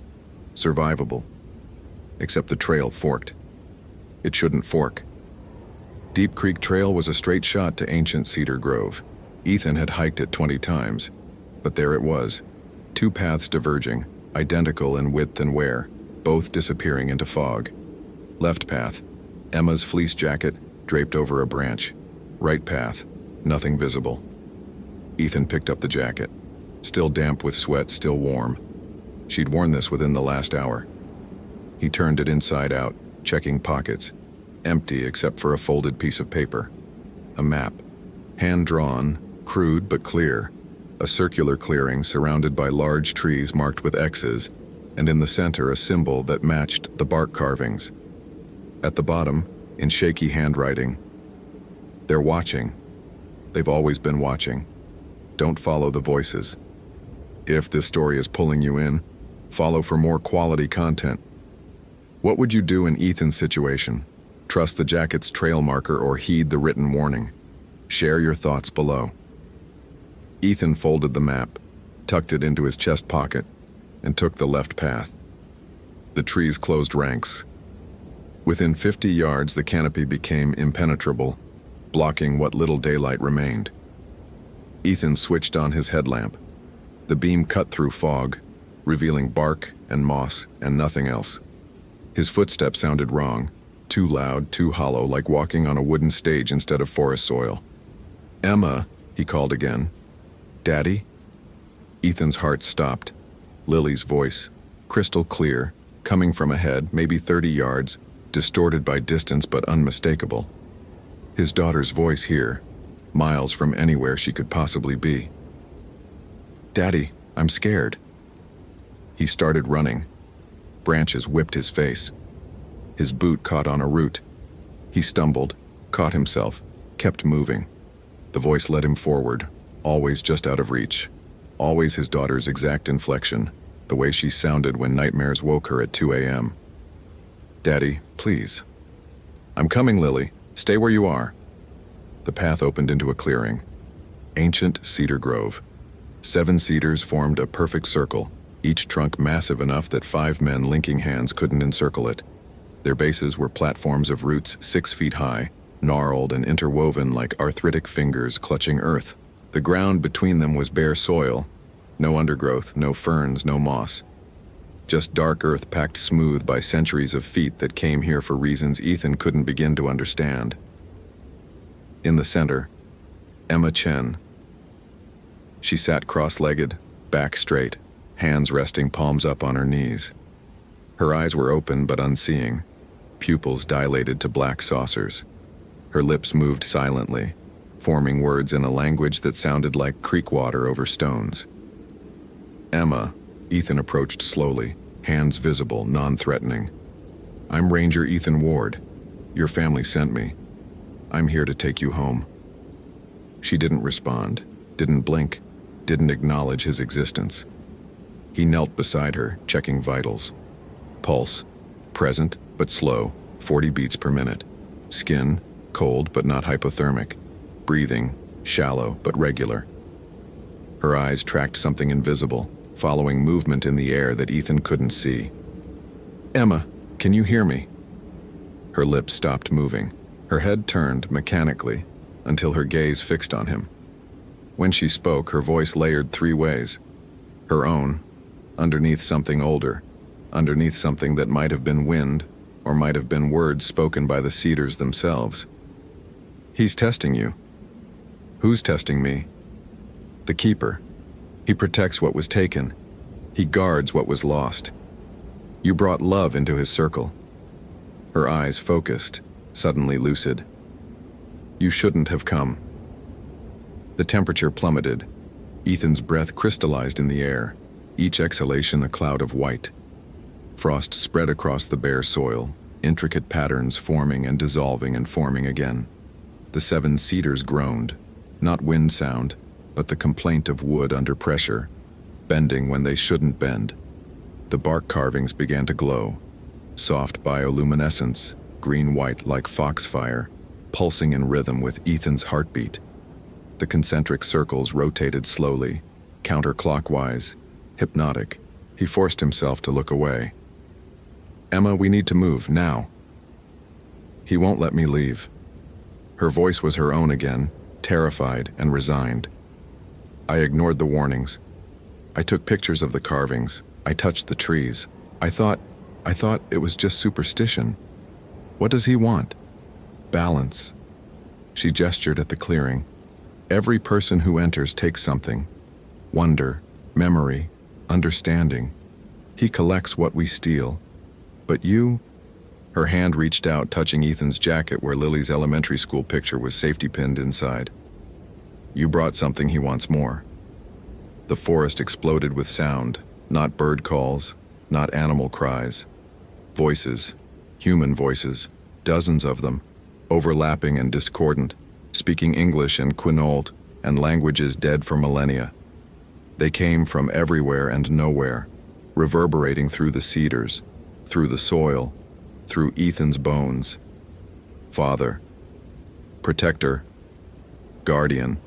survivable. Except the trail forked. It shouldn't fork. Deep Creek Trail was a straight shot to ancient cedar grove. Ethan had hiked it 20 times, but there it was. 2 paths diverging, identical in width and wear, both disappearing into fog. Left path, Emma's fleece jacket draped over a branch. Right path, nothing visible. Ethan picked up the jacket. Still damp with sweat, still warm. She'd worn this within the last hour. He turned it inside out, checking pockets. Empty except for a folded piece of paper. A map. Hand-drawn, crude but clear. A circular clearing surrounded by large trees marked with X's, and in the center a symbol that matched the bark carvings. At the bottom, in shaky handwriting, "They're watching. They've always been watching. Don't follow the voices. If this story is pulling you in, follow for more quality content." What would you do in Ethan's situation? Trust the jacket's trail marker or heed the written warning? Share your thoughts below. Ethan folded the map, tucked it into his chest pocket, and took the left path. The trees closed ranks. Within 50 yards, the canopy became impenetrable, blocking what little daylight remained. Ethan switched on his headlamp. The beam cut through fog, revealing bark and moss and nothing else. His footsteps sounded wrong, too loud, too hollow, like walking on a wooden stage instead of forest soil. "Emma," he called again. "Daddy?" Ethan's heart stopped. Lily's voice, crystal clear, coming from ahead, maybe 30 yards, distorted by distance but unmistakable. His daughter's voice here, miles from anywhere she could possibly be. "Daddy, I'm scared." He started running. Branches whipped his face. His boot caught on a root. He stumbled, caught himself, kept moving. The voice led him forward, always just out of reach. Always his daughter's exact inflection, the way she sounded when nightmares woke her at 2 a.m. "Daddy, please." "I'm coming, Lily. Stay where you are." The path opened into a clearing. Ancient cedar grove. 7 cedars formed a perfect circle, each trunk massive enough that 5 men linking hands couldn't encircle it. Their bases were platforms of roots 6 feet high, gnarled and interwoven like arthritic fingers clutching earth. The ground between them was bare soil, no undergrowth, no ferns, no moss. Just dark earth packed smooth by centuries of feet that came here for reasons Ethan couldn't begin to understand. In the center, Emma Chen. She sat cross-legged, back straight, hands resting palms up on her knees. Her eyes were open but unseeing, pupils dilated to black saucers. Her lips moved silently, forming words in a language that sounded like creek water over stones. "Emma," Ethan approached slowly, hands visible, non-threatening. "I'm Ranger Ethan Ward. Your family sent me. I'm here to take you home." She didn't respond, didn't blink, didn't acknowledge his existence. He knelt beside her, checking vitals. Pulse, present but slow, 40 beats per minute. Skin, cold but not hypothermic. Breathing, shallow but regular. Her eyes tracked something invisible, following movement in the air that Ethan couldn't see. "Emma, can you hear me?" Her lips stopped moving. Her head turned mechanically until her gaze fixed on him. When she spoke, her voice layered 3 ways. Her own, underneath something older, underneath something that might have been wind or might have been words spoken by the cedars themselves. "He's testing you." "Who's testing me?" "The Keeper. He protects what was taken. He guards what was lost. You brought love into his circle." Her eyes focused, suddenly lucid. "You shouldn't have come." The temperature plummeted. Ethan's breath crystallized in the air, each exhalation a cloud of white. Frost spread across the bare soil, intricate patterns forming and dissolving and forming again. The 7 cedars groaned, not wind sound, but the complaint of wood under pressure, bending when they shouldn't bend. The bark carvings began to glow, soft bioluminescence, green-white like foxfire, pulsing in rhythm with Ethan's heartbeat. The concentric circles rotated slowly, counterclockwise, hypnotic. He forced himself to look away. "Emma, we need to move, now." "He won't let me leave." Her voice was her own again, terrified and resigned. "I ignored the warnings. I took pictures of the carvings, I touched the trees. I thought it was just superstition. What does he want? Balance. She gestured at the clearing. Every person who enters takes something. Wonder, memory, understanding. He collects what we steal. But you? Her hand reached out, touching Ethan's jacket where Lily's elementary school picture was safety pinned inside. You brought something he wants more. The forest exploded with sound, not bird calls, not animal cries. Voices, human voices, dozens of them, overlapping and discordant, speaking English and Quinault and languages dead for millennia. They came from everywhere and nowhere, reverberating through the cedars, through the soil, through Ethan's bones. Father, protector, guardian,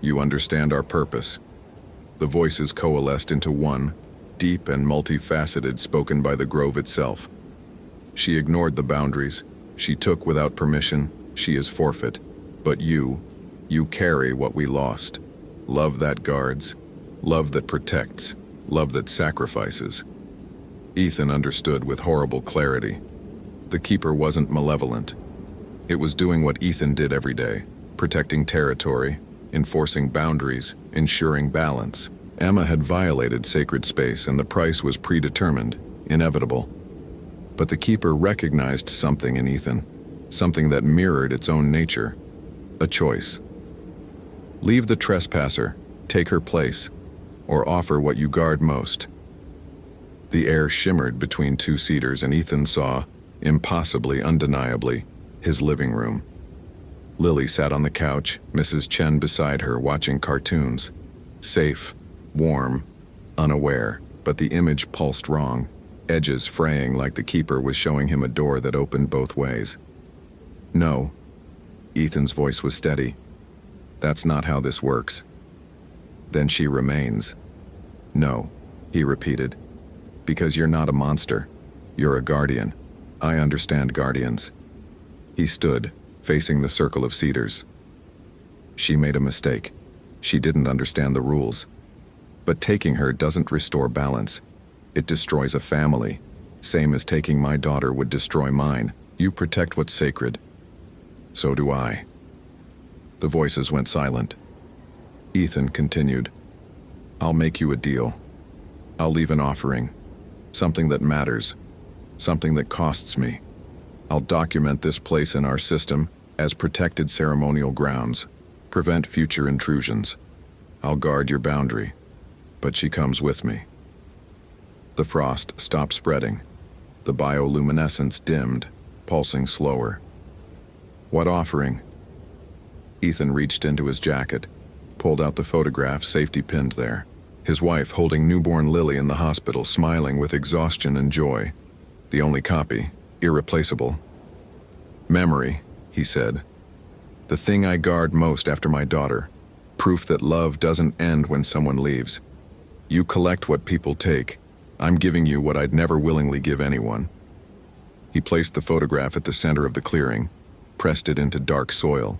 you understand our purpose. The voices coalesced into one, deep and multifaceted, spoken by the grove itself. She ignored the boundaries. She took without permission. She is forfeit. But you carry what we lost. Love that guards. Love that protects. Love that sacrifices. Ethan understood with horrible clarity. The keeper wasn't malevolent. It was doing what Ethan did every day, protecting territory, enforcing boundaries, ensuring balance. Emma had violated sacred space, and the price was predetermined, inevitable. But the keeper recognized something in Ethan, something that mirrored its own nature. A choice. Leave the trespasser, take her place, or offer what you guard most. The air shimmered between two cedars, and Ethan saw, impossibly, undeniably, his living room. Lily sat on the couch, Mrs. Chen beside her, watching cartoons. Safe, warm, unaware, but the image pulsed wrong, edges fraying like the keeper was showing him a door that opened both ways. No. Ethan's voice was steady. That's not how this works. Then she remains. No, he repeated. Because you're not a monster. You're a guardian. I understand guardians. He stood, facing the circle of cedars. She made a mistake. She didn't understand the rules. But taking her doesn't restore balance. It destroys a family. Same as taking my daughter would destroy mine. You protect what's sacred. So do I. The voices went silent. Ethan continued. I'll make you a deal. I'll leave an offering. Something that matters. Something that costs me. I'll document this place in our system as protected ceremonial grounds. Prevent future intrusions. I'll guard your boundary. But she comes with me. The frost stopped spreading. The bioluminescence dimmed, pulsing slower. What offering? Ethan reached into his jacket, pulled out the photograph safety pinned there. His wife holding newborn Lily in the hospital, smiling with exhaustion and joy. The only copy, irreplaceable. Memory, he said. The thing I guard most after my daughter. Proof that love doesn't end when someone leaves. You collect what people take. I'm giving you what I'd never willingly give anyone. He placed the photograph at the center of the clearing, pressed it into dark soil.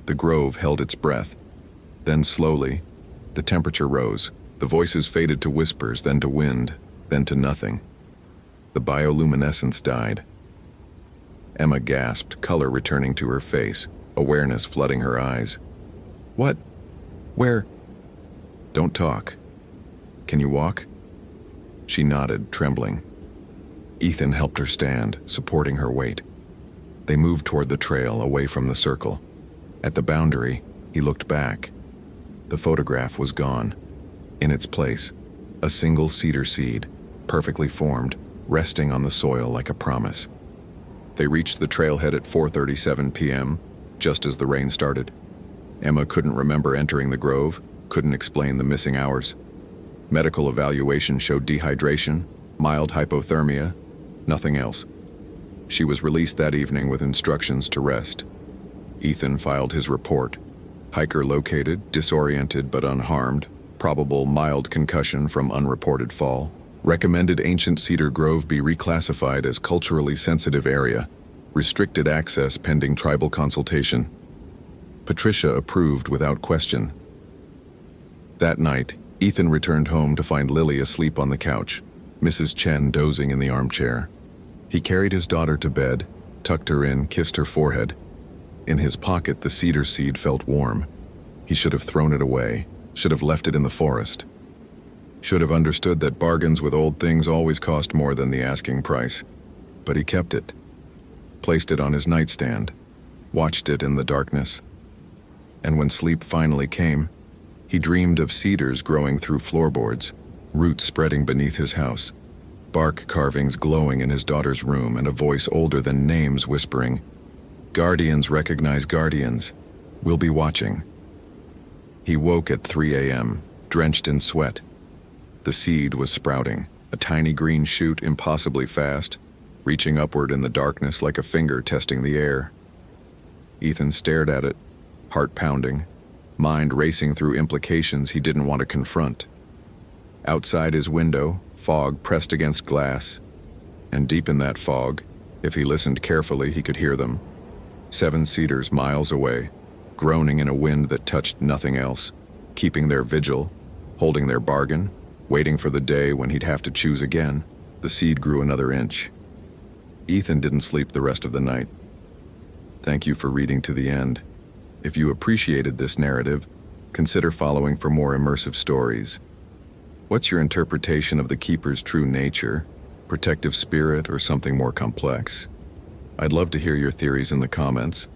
The grove held its breath. Then slowly, the temperature rose. The voices faded to whispers, then to wind, then to nothing. The bioluminescence died. Emma gasped, color returning to her face, awareness flooding her eyes. What? Where? Don't talk. Can you walk? She nodded, trembling. Ethan helped her stand, supporting her weight. They moved toward the trail, away from the circle. At the boundary, he looked back. The photograph was gone. In its place, a single cedar seed, perfectly formed, resting on the soil like a promise. They reached the trailhead at 4:37 p.m., just as the rain started. Emma couldn't remember entering the grove, couldn't explain the missing hours. Medical evaluation showed dehydration, mild hypothermia, nothing else. She was released that evening with instructions to rest. Ethan filed his report. Hiker located, disoriented but unharmed, probable mild concussion from unreported fall. Recommended Ancient Cedar Grove be reclassified as culturally sensitive area. Restricted access pending tribal consultation. Patricia approved without question. That night, Ethan returned home to find Lily asleep on the couch, Mrs. Chen dozing in the armchair. He carried his daughter to bed, tucked her in, kissed her forehead. In his pocket, the cedar seed felt warm. He should have thrown it away, should have left it in the forest. Should have understood that bargains with old things always cost more than the asking price. But he kept it, placed it on his nightstand, watched it in the darkness. And when sleep finally came, he dreamed of cedars growing through floorboards, roots spreading beneath his house, bark carvings glowing in his daughter's room, and a voice older than names whispering, "Guardians recognize guardians. We'll be watching." He woke at 3 a.m., drenched in sweat. The seed was sprouting, a tiny green shoot impossibly fast, reaching upward in the darkness like a finger testing the air. Ethan stared at it, heart pounding, mind racing through implications he didn't want to confront. Outside his window, fog pressed against glass, and deep in that fog, if he listened carefully, he could hear them. 7 cedars miles away, groaning in a wind that touched nothing else, keeping their vigil, holding their bargain, waiting for the day when he'd have to choose again. The seed grew another inch. Ethan didn't sleep the rest of the night. Thank you for reading to the end. If you appreciated this narrative, consider following for more immersive stories. What's your interpretation of the keeper's true nature, protective spirit, or something more complex? I'd love to hear your theories in the comments.